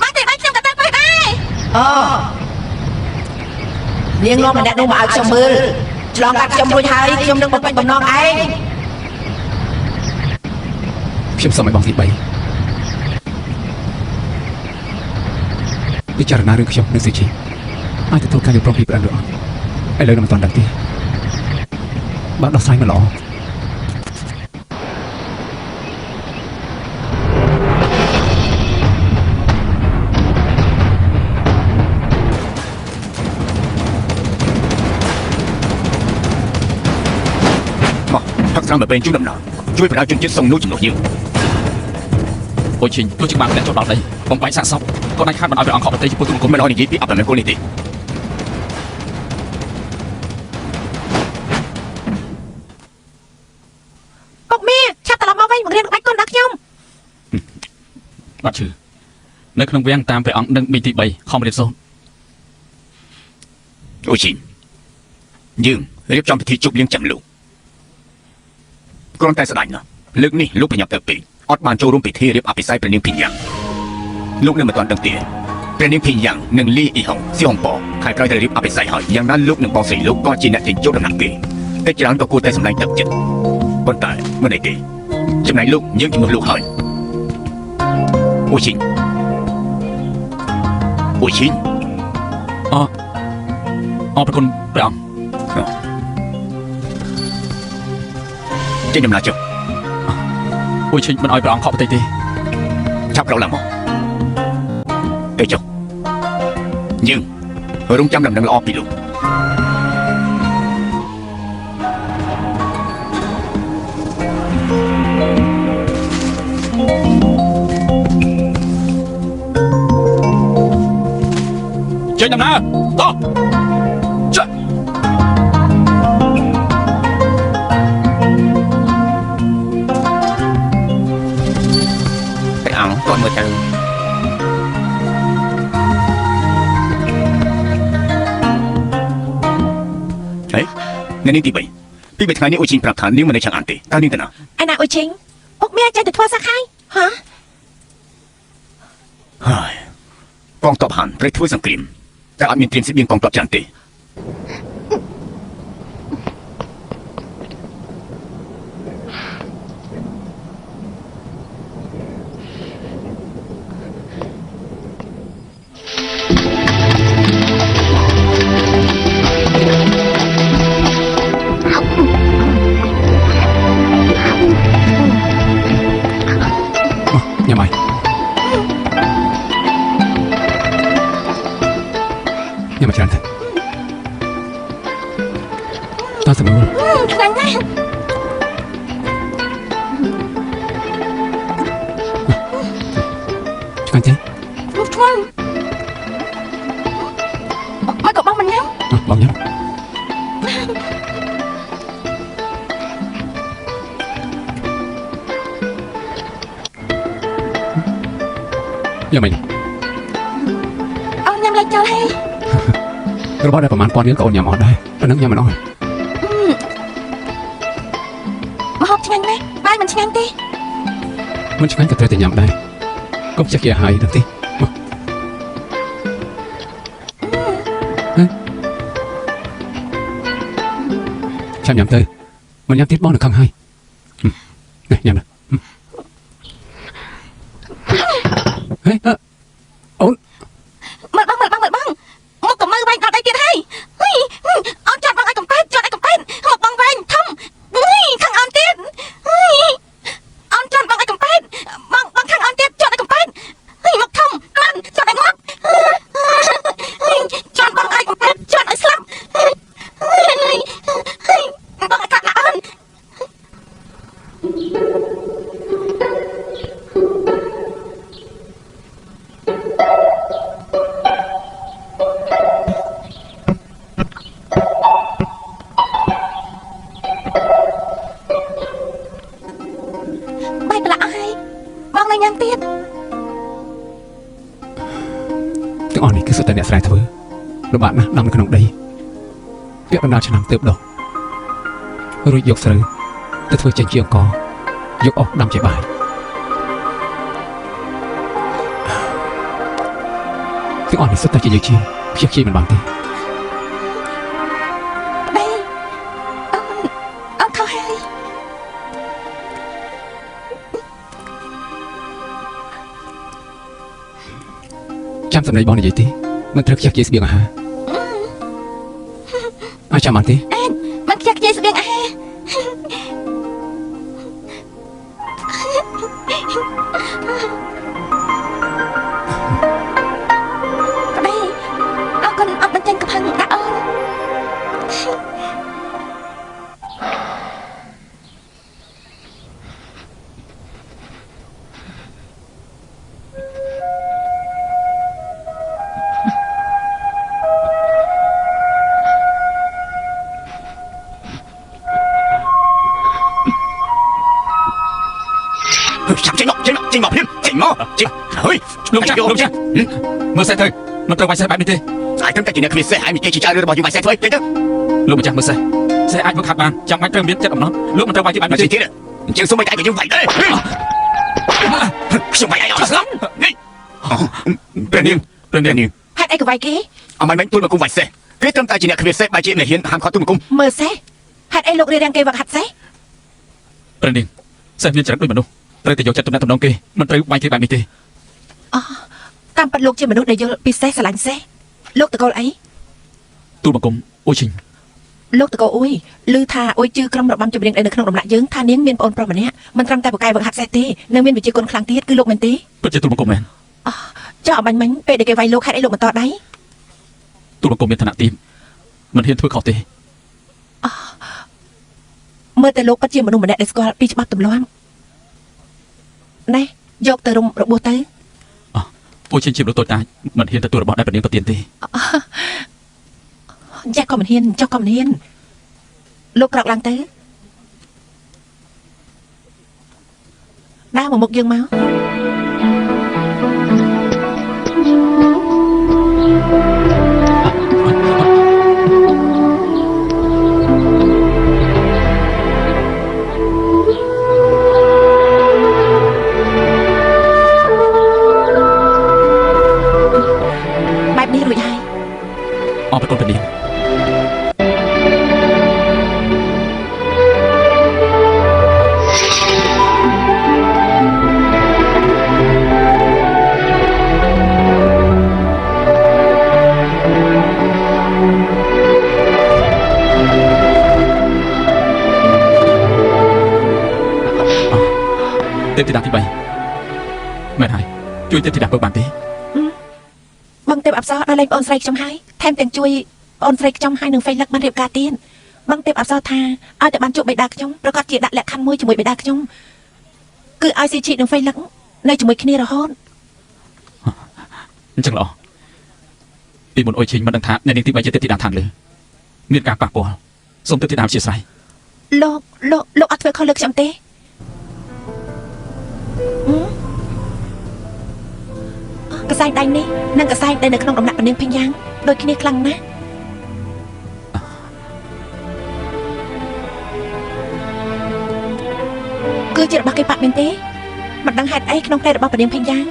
បងទី3ខ្ញុំក៏ទៅទៅដែរ នាងនាំម្នាក់នោះមកឲ្យខ្ញុំមើលឆ្លងកាត់ខ្ញុំរួចហើយខ្ញុំនឹងបំពេញបំណងឯង ខ្ញុំសូមឲ្យបងទី3ពិចារណារឿងខ្ញុំនិងសេជេអាចទទួលការយល់ព្រមពីប្រអិនឬអត់ឥឡូវនៅមិនទាន់ដឹងទេបើដោះស្រាយមិនល្អ មកផឹកស្រាំទៅពេលជូនដំណើរជួយប្រដៅជនជាតិសុងនោះចំនួនយើង អូឈិញទោះជាបានតែចូលដល់ដីបំបែកសាកសពក៏ដាច់ខាតមិនឲ្យព្រះអង្គខកប្រទេសចំពោះទុំគុំ មិនឲ្យនិយាយពីអបអរគុណនេះទេ ពុកមីឆាប់ត្រឡប់មកវិញបង្រៀនក្បាច់គុណដល់ខ្ញុំ បាត់ឈឺនៅក្នុងវាំងតាមព្រះអង្គនឹងមីទី3ខំរៀនសូត្រ អូជីយើងរៀបចំពិធីជប់លៀងចាំលោកគ្រាន់តែស្ដាយណាស់លើកនេះលោកប្រញាប់ទៅពេកអត់បានចូលរួមពិធីរៀបអភិសេកព្រះនាងភីយ៉ាងលោកនៅមិនទាន់ដឹងទេព្រះនាងភីយ៉ាងនឹងលីអ៊ីហុងសៀហុងប៉ខែក្រោយត្រូវរៀបអភិសេកហើយយ៉ាងណាលោកនឹងបងស្រីលោកក៏ជាអ្នកជិះចូលដំណាក់គេតែច្រើនក៏គួរតែសម្ដែងទឹកចិត្តប៉ុន្តែមិនអីទេចំណែកលោកយើងជំនួសលោកហើយអូជីអូជី អរព្រគុណព្រះអង្គ ចេញដំណើរចុះ អូឈិញមិនឲ្យព្រះអង្គខកប្រទេសទេ ឆាប់ក្រោកឡើងមកទៅចុះយើងរងចាំដំណឹងល្អពីលោក ចេញដំណើរតោះចុះ ព្រះអង្គគាត់មើលទៅហេអ្នកនាងទី3ពី3ថ្ងៃនេះអូជីងប្រាប់ថានាងមិននៅឆាងអានទេតើនាងទៅណា ឯណាអ៊ុយឈិងពុកមីអាចទៅធ្វើសាក់ហើយហ៎ ហើយកងទ័ពហានត្រូវធ្វើសង្គ្រាមតែអត់មានត្រៀមស្បៀងកងទ័ពច្រើនទេ ញ៉ាំហើយញ៉ាំមកច្រើនទៅតើសម្រួល ខ្លាំងណាស់ ឆ្ងាញ់ទេ ឆ្ងាញ់មកក៏បងមិនញ៉ាំ បងញ៉ាំយ៉ាងម៉េច អូនញ៉ាំលេចចោលហើយ របស់ដែលប្រហែលពាន់រៀលក៏អូនញ៉ាំអត់ដែរប៉ុណ្ណឹងញ៉ាំមិនអស់ មកហូបឆ្ងាញ់ណាស់បាយមិនឆ្ងាញ់ទេ មិនឆ្ងាញ់ក៏ត្រូវតែញ៉ាំដែរកុំចេះគេឲ្យដឹងទេមកចាំញ៉ាំទៅមិនញ៉ាំទៀតបងនឹងខឹងហើយនេះញ៉ាំណាហេអូន មើលបងមកក៏មើលវែងដល់ដៃទៀតហើយអូនចាត់បងឲ្យកំប៉ែតមកបងវែងធំខាងអូនទៀតអូនចាត់បងឲ្យកំប៉ែតបងខាងអូនទៀតចាត់ឲ្យកំប៉ែតមកធំបានចាត់ឲ្យងាប់ចាត់បងឲ្យកំប៉ែតចាត់ឲ្យស្លាប់បងឲ្យកាត់អូន បាយប្រឡាក់អស់ហើយបងនៅញ៉ាំទៀត ទាំងអស់នេះគឺសុទ្ធតែអ្នកស្រែធ្វើលំបាកណាស់ដាំនៅក្នុងដីពាក់កណ្ដាលឆ្នាំទើបដុះរួចយកស្រូវទៅធ្វើចេញជាអង្ករយកអស់ដាំជាបាយទាំងអស់នេះសុទ្ធតែជាយើងជាខ្ជិះខ្ជាយមិនបានទេ បាយអូនខុសហើយ ចាំសម្ដីបងនិយាយទេមិនត្រូវខ្ជិះខ្ជាយស្បៀងអាហារអាចចាំបានទេ មិនខ្ជិះខ្ជាយស្បៀងអាហារបាយអរគុណអត់បញ្ចេញកំហឹងដាក់អូន ចេញមកភ្លាមចេញមកចេញហើយ លោកចាស់មើលសេះទៅមិនត្រូវវាយសេះបែបនេះទេ ស្អែកត្រឹមតែជាអ្នកគ្មានសេះហើយមានគេជាចៅរបស់យូរវាយសេះធ្វើចេញទៅ លោកម្ចាស់មើលសេះអាចមកខាត់បានចាំបាច់ត្រូវមានចិត្តអំណត់លោកមិនត្រូវវាយទីបែប មក នេះទេ ទៀតអញ្ចឹងសុំឲ្យតែក៏យើងវាយដែរខ្ញុំវាយឲ្យអត់ស្លាប់នេះព្រះនាង ហេតុអីក៏វាយគេ អមមិនមែនទូលមកគុំវាយសេះគេត្រឹមតែជាអ្នកគ្មានសេះបែរជាអ្នកហ៊ានហាមខត់ទូលមកគុំ មើលសេះហេតុអីលោករៀបរៀងគេវឹកហាត់សេះ ព្រះនាងសេះមានចរិតដូចមនុស្សត្រូវតែយកចិត្តទុកដាក់តំណងគេមិនត្រូវវាយគេបែបនេះទេ តាមពិតលោកជាមនុស្សដែលយល់ពីសេះស្រឡាញ់សេះលោកតកូលអី ទូលបង្គំអូឈិញ លោកតកូលអ៊ុយឮថាអ៊ុយជឿក្រុមរបាំចម្រៀងនៅក្នុងដំណាក់យើងថានាងមានប្អូនប្រុសម្នាក់មិនត្រឹមតែបកកាយវឹកហាត់សេះទេនៅមានវិជ្ជាគុណខ្លាំងទៀតគឺលោកមែនទេ ពិតជាទូលបង្គំមែន ចុះអបាញ់មិញពេលដែលគេវាយលោកហេតុអីលោកមិនតដៃ ទូលបង្គំមានឋានៈទាបមិនហ៊ានធ្វើខុសទេ មើលតែលោកពិតជាមនុស្សម្នាក់ដែលស្គាល់ពីច្បាប់ទម្លាប់ណែយកទៅរុំរបួសទៅ អូឈិញជាមនុស្សតូចតាចមិនហ៊ានទទួលរបស់ដែលព្រះនាងប្រទានទេ ចាស់ក៏មិនហ៊ានចុះក៏មិនហ៊ានលោកក្រោកឡើងទៅដើរមកមុខយើងមក បែបនេះរួចហើយ អរគុណព្រះនាង ទេពធីតាទី3មែនហើយជួយទេពធីតាពើបានទេ បងទេពអប្សរដល់លេងបងស្រីខ្ញុំហើយថែមទាំងជួយបងស្រីខ្ញុំហើយនឹងហ្វេលឹកបានរៀបការទៀតបងទេពអប្សរថាឲ្យតែបានជួបបិតាខ្ញុំប្រកាសជាដាក់លក្ខខណ្ឌមួយជាមួយបិតាខ្ញុំគឺឲ្យស៊ីឈីនឹងហ្វេលឹកនៅជាមួយគ្នារហូត អញ្ចឹងល្អពីមុនអុយឈិញមិនដឹងថាអ្នកនាងទី3ជាទេពធីតាខាងលើមានការប៉ះពាល់សូមទេពធីតាអធិស្ឋាន លោកអត់ធ្វើខុសលើខ្ញុំទេកសែងដៃនេះនិងកសែងដៃនៅក្នុងដំណាក់ព្រះនាងភញ្ញយ៉ាងដូចគ្នាខ្លាំងណាស់គឺជារបស់គេប៉ាក់មែនទេមិនដឹងហេតុអីក្នុងផ្ទៃរបស់ព្រះនាងភញ្ញយ៉ាង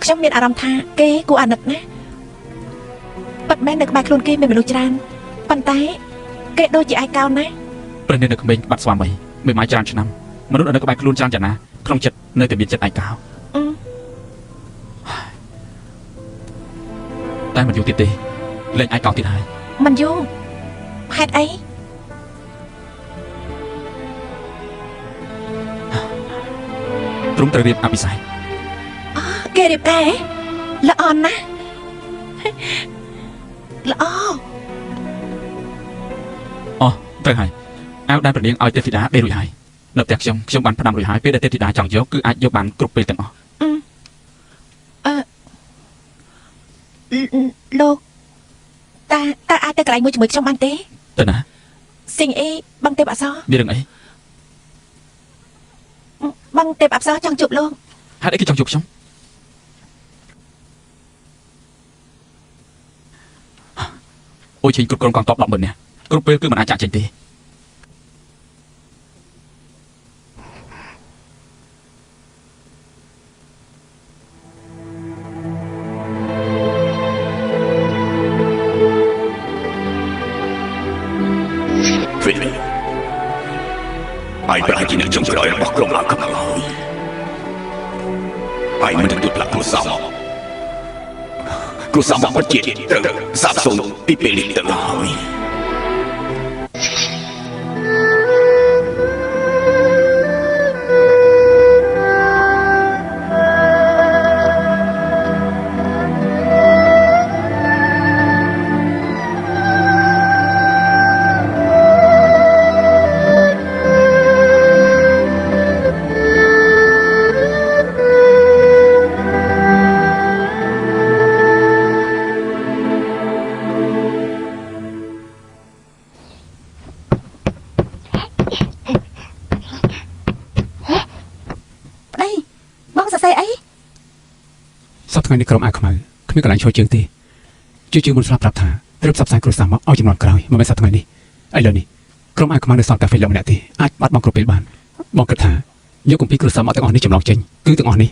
ខ្ញុំមានអារម្មណ៍ថាគេគួរអាណិតណាស់ប៉ាត់មែននៅក្បែរខ្លួនគេមានមនុស្សច្រើនប៉ុន្តែគេដូចជាឯកោណាស់ ព្រះនាងនៅក្មេងបាត់ស្វាមីមួយម៉ាយច្រើនឆ្នាំមនុស្សនៅក្បែរខ្លួនច្រើនយ៉ាងណាក្នុងចិត្តនៅតែមានចិត្តឯកោតែមិនយូរទៀតទេលែងឯកោទៀតហើយ មិនយូរហេតុអី ទ្រង់ត្រូវរៀបអភិសេក គេរៀបការល្អណាស់ល្អ អូត្រូវហើយអាវដែលព្រះនាងឲ្យទេពធីតាដេររួចហើយនៅផ្ទះខ្ញុំបានផ្ដាំរួចហើយពេលដែលទេពធីតាចង់យកគឺអាចយកបានគ្រប់ពេលទាំងអស់ លោកតើអាចទៅកន្លែងមួយជាមួយខ្ញុំបានទេ ទៅណា សិងអីបងទេពអប្សរ មានរឿងអី បងទេពអប្សរចង់ជួបលោក ហេតុអីគេចង់ជួបខ្ញុំអូយឈិញគ្រប់គ្រងកងទ័ព100000នាក់គ្រប់ពេលគឺមិនអាចចាក់ចេញទេ ai berada di ujung geraiរបស់ក្រុមឡើងកំឡោយហើយមិនទទួលផ្លាក់គ្រួសារមកពិតជាត្រូវសាបសូន្យពីពេលនេះទៅហើយ ថ្ងៃនេះក្រុមអាខ្មៅគ្មានកន្លែងឈរជើងទេជឿមុនស្លាប់ប្រាប់ថាត្រូវផ្សព្វផ្សាយគ្រួសារមកឲ្យចំនួនក្រោយមិនមែនសប្តាហ៍ថ្ងៃនេះឥឡូវនេះក្រុមអាខ្មៅនៅសល់តែហ្វេឡូម្នាក់ទេអាចបាត់បង់គ្រប់ពេលបានបងគិតថាយកគម្ពីរគ្រួសារមកទាំងអស់នេះចម្លងចេញគឺទាំងអស់នេះ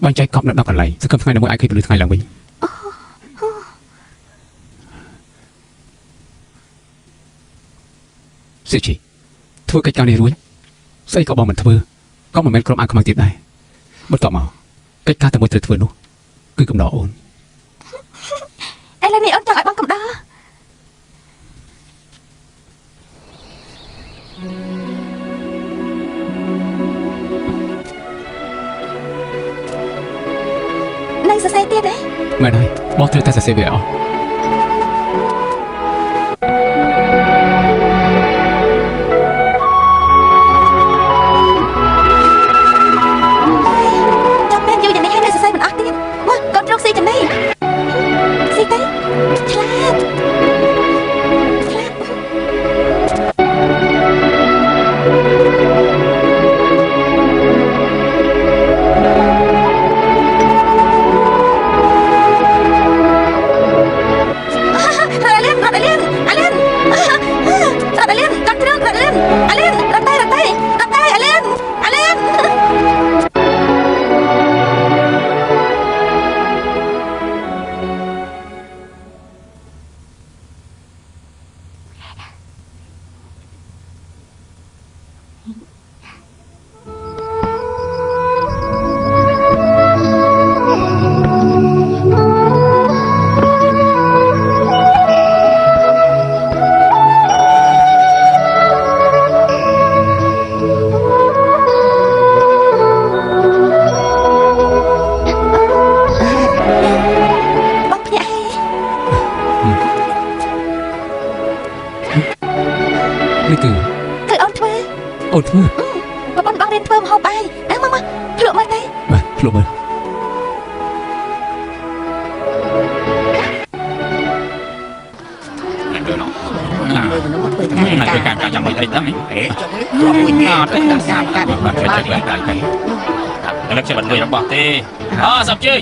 បែងចែកកប់នៅ10កន្លែងសង្ឃឹមថ្ងៃមួយអាចឃើញពលិថ្ងៃឡើងវិញសិជីធ្វើកិច្ចការនេះរួចស្អីក៏បងមិនធ្វើក៏មិនមែនក្រុមអាខ្មៅទៀតដែរបន្ទាប់មកកិច្ចការតែមួយត្រូវធ្វើនោះគឺកំដរអូន ឥឡូវនេះអូនចង់ឲ្យបងកំដរនៅសរសេរទៀតទេ មែនហើយបងត្រូវតែសរសេរវាអស់ នេះគឺអូនធ្វើបងរៀនធ្វើម្ហូបបាយមកភ្លក់មើលទេបាទភ្លក់មើល តែដឹង អេចុះនេះមួយទៀតដាក់សាប់កាត់ បាទជួយជួយបាទឥឡូវខ្ញុំមិនលួចរបស់ទេអូសូមជួយ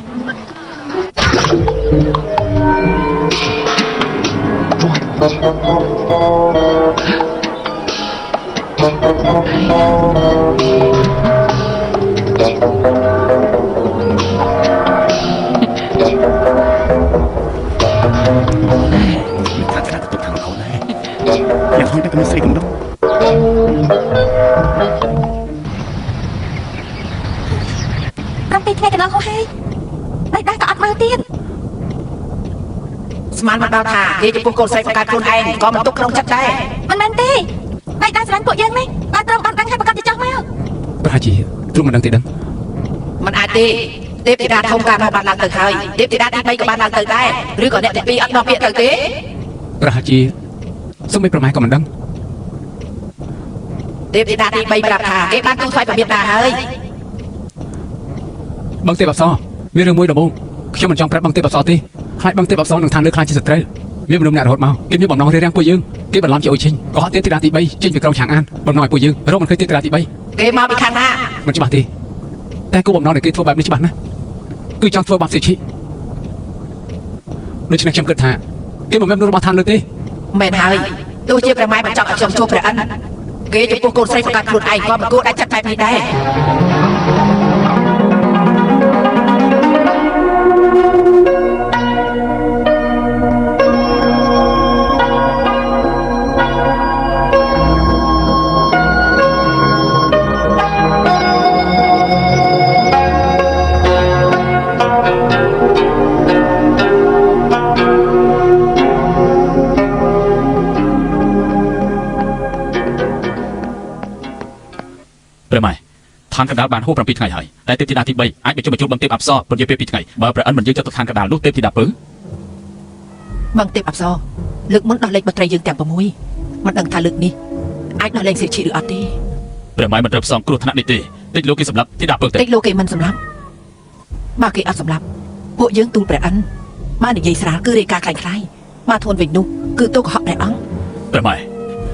ថាថាទៅខាងកូនដែរយ៉ាងហោចតែកំស្រីកំដុក 7 ថ្ងៃកន្លងហោះហើយបៃតាក៏អត់មកទៀត ស្មានមកដល់ថាគេចំពោះកូនស្រីបង្កើតខ្លួនឯងក៏មិនទុកក្នុងចិត្តដែរ មិនមែនទេបៃតាស្រឡាញ់ពួកយើងនេះបានត្រង់បានដឹងហើយប្រកាសជាចោះមក ប្រហែលជាទ្រង់មិនដឹងទេដឹង មិនអាចទេទេពធីតាធំការមកបានឡើងទៅហើយទេពធីតាទី3ក៏បានឡើងទៅដែរឬក៏អ្នកទី2អត់នាំពាក្យទៅទេ ប្រហែលជាសូម្បីប្រម៉ែក៏មិនដឹង ទេពធីតាទី3ប្រាប់ថាគេបានទូលស្វ័យប្រមាតាហើយ បឹងទេពអប្សរមានរឿងមួយដំបូងខ្ញុំមិនចង់ប្រាប់បឹងទេពអប្សរទេខ្លាចបឹងទេពអប្សរនឹងថាលើខ្លាចជាសត្រូវមានមនុស្សអ្នករហូតមកគេមានបំណងរារាំងពួកយើងគេបន្លំជាអុយឈិញក៏ហត់ទេពធីតាទី3ចេញពីក្រុងឆាងអានបំណងឲ្យពួកយើងរកមិនឃើញទេពធីតាទី3 គេមកពីខាងណា មិនច្បាស់ទេតែគោលបំណងនៃគេធ្វើបែបនេះច្បាស់ណាស់គឺចង់ធ្វើបាបសិទ្ធិដូច្នេះខ្ញុំគិតថាគេមិនមែនមនុស្សរបស់ឋានលើទេ មែនហើយទោះជាព្រះម៉ែបញ្ចង់ឲ្យខ្ញុំជួបព្រះអិនគេចំពោះកូនស្រីបង្កើតខ្លួនឯងក៏មិនគួរដែរចាត់បែបនេះដែរ ព្រះម៉ែឋានកណ្ដាលបានហួស7ថ្ងៃហើយតែទេពធីតាទី3អាចបញ្ចុះបញ្ចូលបឹងទេពអប្សរប៉ុន្តែពេល2ថ្ងៃបើព្រះអិនមិនយើងចុះទៅឋានកណ្ដាលនោះទេពធីតាពើ បឹងទេពអប្សរលើកមុនដោះលែងមន្ត្រីយើងទាំង6មិនដឹងថាលើកនេះអាចដោះលែងសិទ្ធិឬអត់ទេ ព្រះម៉ែមិនត្រូវផ្សងគ្រោះថ្នាក់នេះទេតិចលោកគេសម្លាប់ធីតាពើទេ តិចលោកគេមិនសម្លាប់បើគេអត់សម្លាប់ពួកយើងទូលព្រះអិនបាននិយាយស្រាលគឺរាយការណ៍คล้ายៗមកធនវិញនោះគឺទោសកុហកព្រះអង្គ ព្រះម៉ែ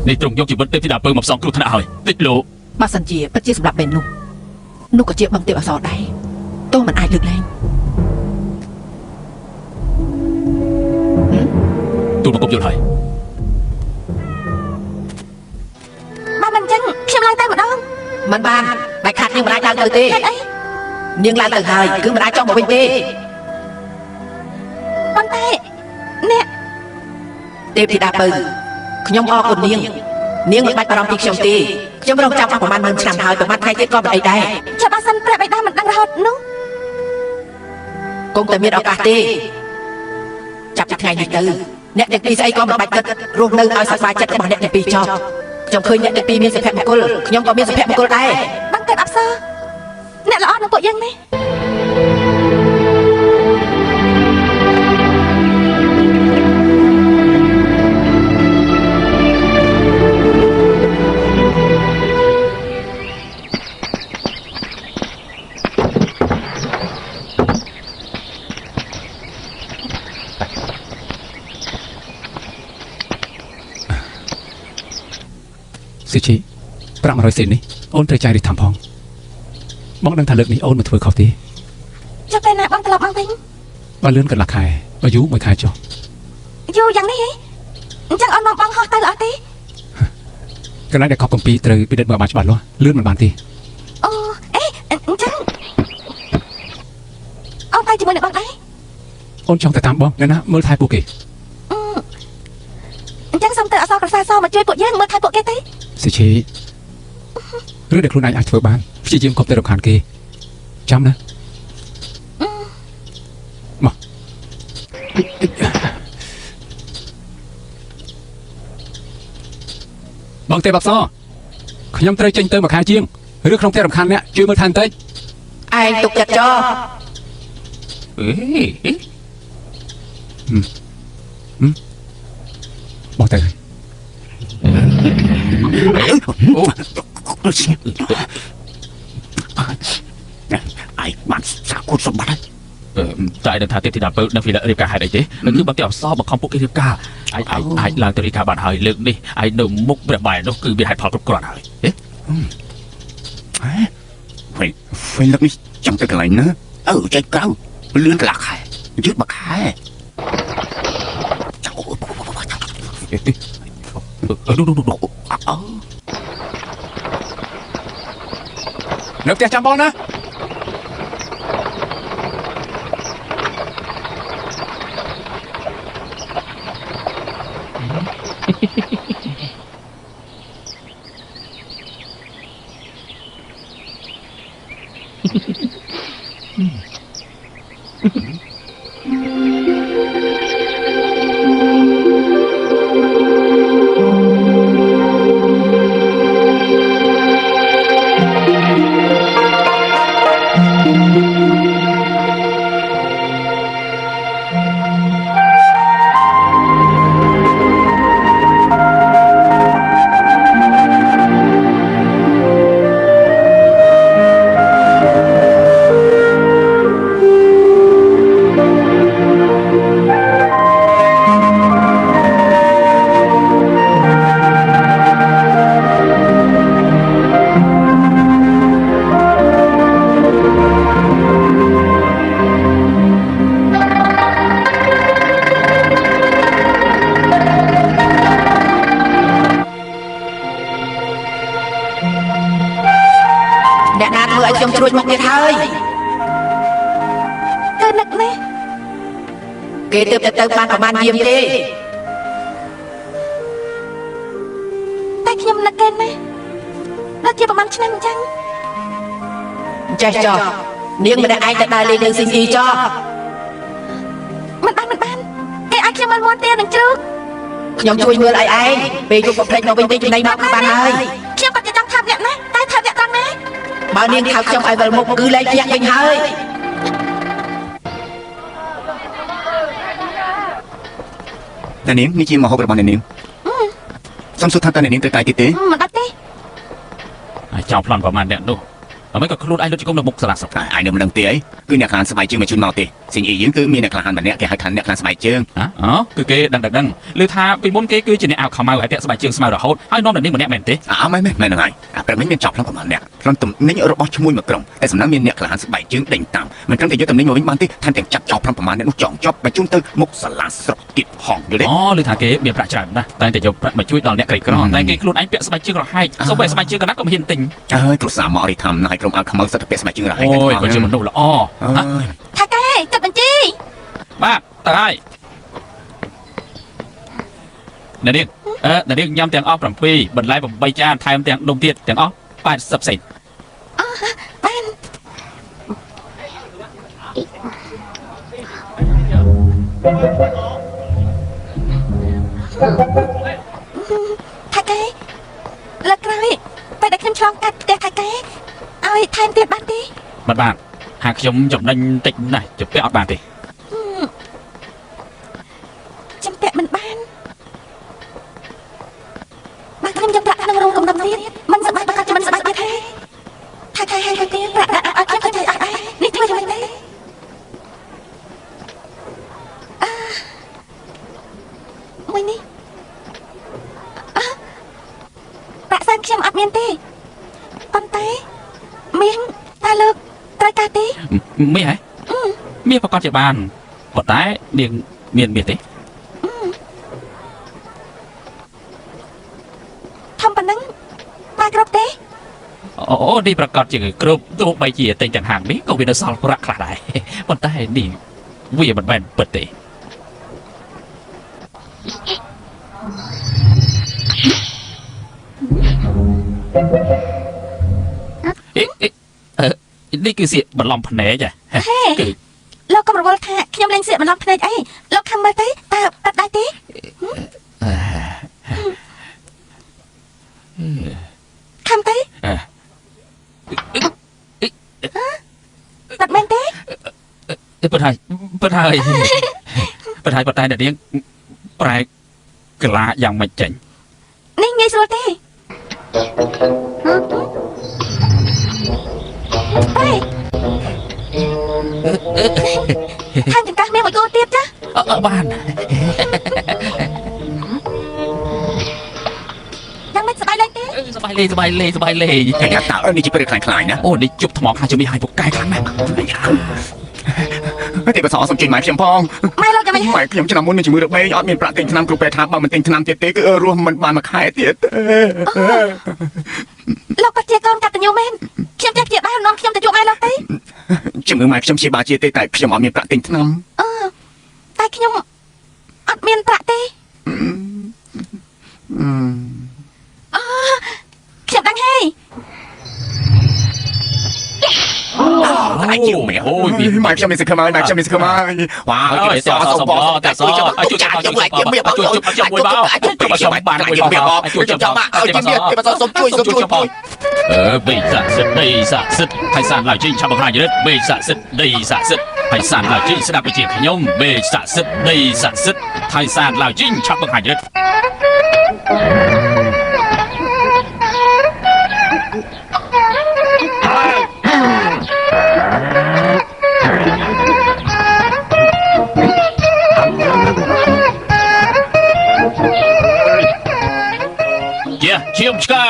នេះទ្រង់យកជីវិតទេពធីតាពើមកផ្សងគ្រោះថ្នាក់ហើយតិចលោក បើសិនជាពិតជាសម្លាប់មែននោះក៏ជាបឹងទេពអប្សរដែរទោះមិនអាចលើកលែង ទូលមកគប់យល់ហើយ បើមិនអញ្ចឹងខ្ញុំឡើងទៅម្ដង មិនបានបែកខាត់នាងមិនអាចឡើងទៅទេ ហេតុអី នាងឡើងទៅហើយគឺមិនអាចចង់មកវិញទេ ប៉ុន្តែអ្នក ទេពធីតាពៅខ្ញុំអរគុណនាងនាងមិនបាច់បារម្ភពីខ្ញុំទេខ្ញុំរងចាំអស់ប្រហែល10000ឆ្នាំហើយប្រហែលថ្ងៃទៀតក៏មិនអីដែរ ចាំបើសិនព្រះបៃតាមិនដឹងរហូតនោះ គង់តែមានឱកាសទេចាប់ពីថ្ងៃនេះទៅអ្នកទាំងពីរស្អីក៏មិនបាច់គិតរស់នៅឲ្យសប្បាយចិត្តរបស់អ្នកទាំងពីរចោលខ្ញុំឃើញអ្នកទាំងពីរមានសុភមង្គលខ្ញុំក៏មានសុភមង្គលដែរ បឹងទេពអប្សរអ្នកល្អនឹងពួកយើងនេះ សិទ្ធិប្រាក់100សេននេះអូនត្រូវចាយរិះតាមផងបងដឹងថាលើកនេះអូនមិនធ្វើខុសទេ ចុះពេលណាបងត្រឡប់មកវិញ បើលឿនកន្លះខែបើយូរ1ខែចុះ យូរយ៉ាងនេះហីអញ្ចឹងអូនមកបងហោះទៅអត់ទេ កន្លែងដែលខុសកំពីត្រូវពិនិត្យមើលបានច្បាស់លាស់លឿនមិនបានទេ អូអេអញ្ចឹងអូនទៅជាមួយនឹងបងដែរ អូនចង់ទៅតាមបងនៅណាមើលថែពួកគេ អញ្ចឹងសូមទៅអសរក្រសាសមកជួយពួកយើងមើលថែពួកគេទេ សិទ្ធិឬដែលខ្លួនឯងអាចធ្វើបានព្យាយាមកុំទៅរំខានគេចាំណាមកបងទេពអប្សរខ្ញុំត្រូវចេញទៅមួយខែជាងឬក្នុងផ្ទះរំខានអ្នកជួយមើលថែបន្តិច ឯងទុកចិត្តចោល បងទៅហើយ ai bạn sao cút xong bắt đấy តែដឹងថាទេពធីតាពើនៅវិលរៀបការហេតុអីទេគឺបើគេអសបខំពួកគេរៀបការអាចឡើងទៅរៀបការបានហើយលើកនេះឯនៅមុខព្រះបែរនោះគឺមានហេតុផលគ្រប់គ្រាន់ហើយវិញលើកនេះចង់ទៅកន្លែងណាចេះក្រៅលឿនកន្លះខែយឺតមួយខែនៅផ្ទះចាំបងណាអ្នកណាធ្វើឲ្យខ្ញុំជ្រួចមកទៀតហើយ គឺនឹកណាស់ គេទើបតែទៅបានប្រហែលយាមទេ តែខ្ញុំនឹកគេណាស់ដល់ជាប្រហែលឆ្នាំអញ្ចឹង ចេះចោះនាងម្នាក់ឯងទៅដើរលេងនឹងស៊ីស៊ីចោះ មិនបានគេអាចខ្ញុំមិនមាត់ទេនឹងជ្រូក ខ្ញុំជួយមើលឲ្យឯងពេលយប់ប្រភ្លេចមកវិញទីចំណៃមកគឺបានហើយ ខ្ញុំក៏ចង់ថាអ្នកណាតែថាអ្នកត្រង់ណា បើនាងថៅខ្ញុំឲ្យវិលមុខគឺលែងជាក់វិញហើយ តែនាងនេះជាមហូបរបស់អ្នកនាងសំសុទ្ធថាតើអ្នកនាងត្រូវកាយទៀតទេ មិនអត់ទេ ចោលប្លន់ប្រហែលអ្នកនោះអ្វីក៏ខ្លួនឯងលុតជង្គង់នៅមុខសាលាស្រុក ឯងនៅមិនដឹងទេអីគឺអ្នកខ្លានស្បែកជើងមកជូនមកទេសញ្ញីយើងគឺមានអ្នកខ្លានម្នាក់គេហៅថាអ្នកខ្លានស្បែកជើង គឺគេដឹងឮថាពីមុនគេគឺជាអ្នកអាវខមៅឲ្យពាក់ស្បែកជើងស្មៅរហូតហើយនាំដល់នេះម្នាក់មែនទេ មែនហ្នឹងហើយប្រហែលមានចប់ប្លន់ប្រហែលអ្នកប្លន់ទំនិញរបស់ឈ្មោះមួយក្រុមតែសំណងមានអ្នកខ្លានស្បែកជើងដេញតាមមិនត្រឹមតែយកទំនិញមកវិញបានទេថែមទាំងចាប់ចោលប្លន់ប្រហែលអ្នកនោះចង់ជាប់បញ្ជូនទៅមុខសាលាស្រុកទៀតហងយល់ទេ ឮថាគេមានប្រាក់ច្រើនណាស់តែយកប្រាក់មកជួយដល់អ្នកក្រីក្រតែគេខ្លួនឯងពាក់ស្បែកជើងរហែកសូម្បីស្បែកជើងកណាត់ក៏មិនហ៊ានទិញ គ្រូសាមករីthamហើយក្រុមអាវខ្មៅសិតតែពាក់ស្បែកជើងរហែក អូយក៏ជាមនុស្សល្អ ថាកែចុចបញ្ជី បាទតើហើយអ្នកនាងញ៉ាំទាំងអស់7បន្លែ8ចានថែមទាំងនំទៀតទាំងអស់80សេន បានថាកែលើកក្រោយពេលដែលខ្ញុំឆ្លងកាត់ផ្ទះថាកែឲ្យថែមទៀតបានទេ បាទហាក់ខ្ញុំចំណេញតិចណាស់ជពាក់អត់បានទេ ចាំពាក់មិនបានបើខ្ញុំយកប្រាក់ក្នុងរោងកំណត់ទៀតមិនសប្បាយបើគាត់មិនសប្បាយទៀតទេថាកែឲ្យទៀតប្រាក់ឲ្យខ្ញុំទៅឲ្យនេះធ្វើយ៉ាងម៉េចទេមួយនេះប្រាក់សែនខ្ញុំអត់មានទេប៉ុន្តែមានតែលើកត្រូវការទេ មានហ៎មានប្រកាសជាបានប៉ុន្តែនាងមានទេ ធំប៉ុណ្ណឹងបានគ្រប់ទេ អូនេះប្រកាសជាគ្រប់ទោះបីជាតែងទាំងហាងនេះក៏វានៅសល់ប្រាក់ខ្លះដែរប៉ុន្តែនេះវាមិនមែនពិតទេ នេះគឺសៀកបន្លំភ្នែក លោកកុំរវល់ថាខ្ញុំលេងសៀកបន្លំភ្នែកអីលោកខំមើលទៅតើប៉ាត់ដែរទេខំទៅប៉ាត់មែនទេ ប៉ុន្តែអ្នកនាងប្រែកលាយ៉ាងមិនចេញ នេះងាយស្រួលទេប្រែ ថែមចង្កាស់មានមួយគូទៀតចា បាន យ៉ាងម៉េចសប្បាយលេងទេ សบายលេង តែថាតើនេះជាពេលខ្លាំងៗណា អូនេះជប់ថ្មខាងជំនាញឲ្យពុកកែខ្លាំងណាស់ ទេពសសុំជួយម៉ែខ្ញុំផង ម៉ែលោកយ៉ាងម៉េច ម៉ែខ្ញុំឆ្នាំមុនមានជំងឺរបេងអត់មានប្រាក់ទិញថ្នាំគ្រូពេទ្យថាបើមិនទិញថ្នាំទៀតទេគឺរស់មិនបានមួយខែទៀត លោកក៏ជាកូនកតញ្ញូមែនខ្ញុំចេះជាបាននាំខ្ញុំទៅជួបម៉ែលោកទេ ជំងឺម៉ែខ្ញុំជាបាជាទេតែខ្ញុំអត់មានប្រាក់ទិញថ្នាំ តែខ្ញុំអត់មានប្រាក់ទេខ្ញុំដឹងហើយ អាយជិះមែ អូយ ម៉ែខ្ញុំមានសង្ឃឹមហើយម៉ែខ្ញុំមានសង្ឃឹមហើយវ៉ាវទេពសសុំបងតែជួយចាំជួយចាំជួយមកជួយទេពសសុំជួយ បេសាសិទ្ធដីសាសិទ្ធហើយសានឡើយជិញឆាប់បង្ហាញរិទ្ធបេសាសិទ្ធដីសាសិទ្ធហើយសានឡើយជិញស្ដាប់វិជាខ្ញុំបេសាសិទ្ធដីសាសិទ្ធហើយសានឡើយជិញឆាប់បង្ហាញរិទ្ធ ជាឈាមឆ្កែ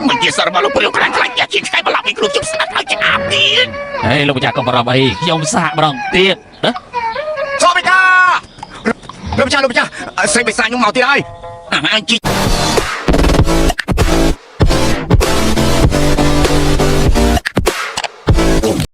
មិនជាសារមកលោកព្រលខ្លាំងខ្លាចជាឆ្កែបលាប់មានគ្រូជប់ស្ដាប់ហើយឆ្អាបទៀត ហេលោកម្ចាស់កុំបារម្ភអីខ្ញុំសាកម្ដងទៀតណា សូមបិតាលោកចាស់ស្រីបិសាខ្ញុំមកទៀតហើយអញជី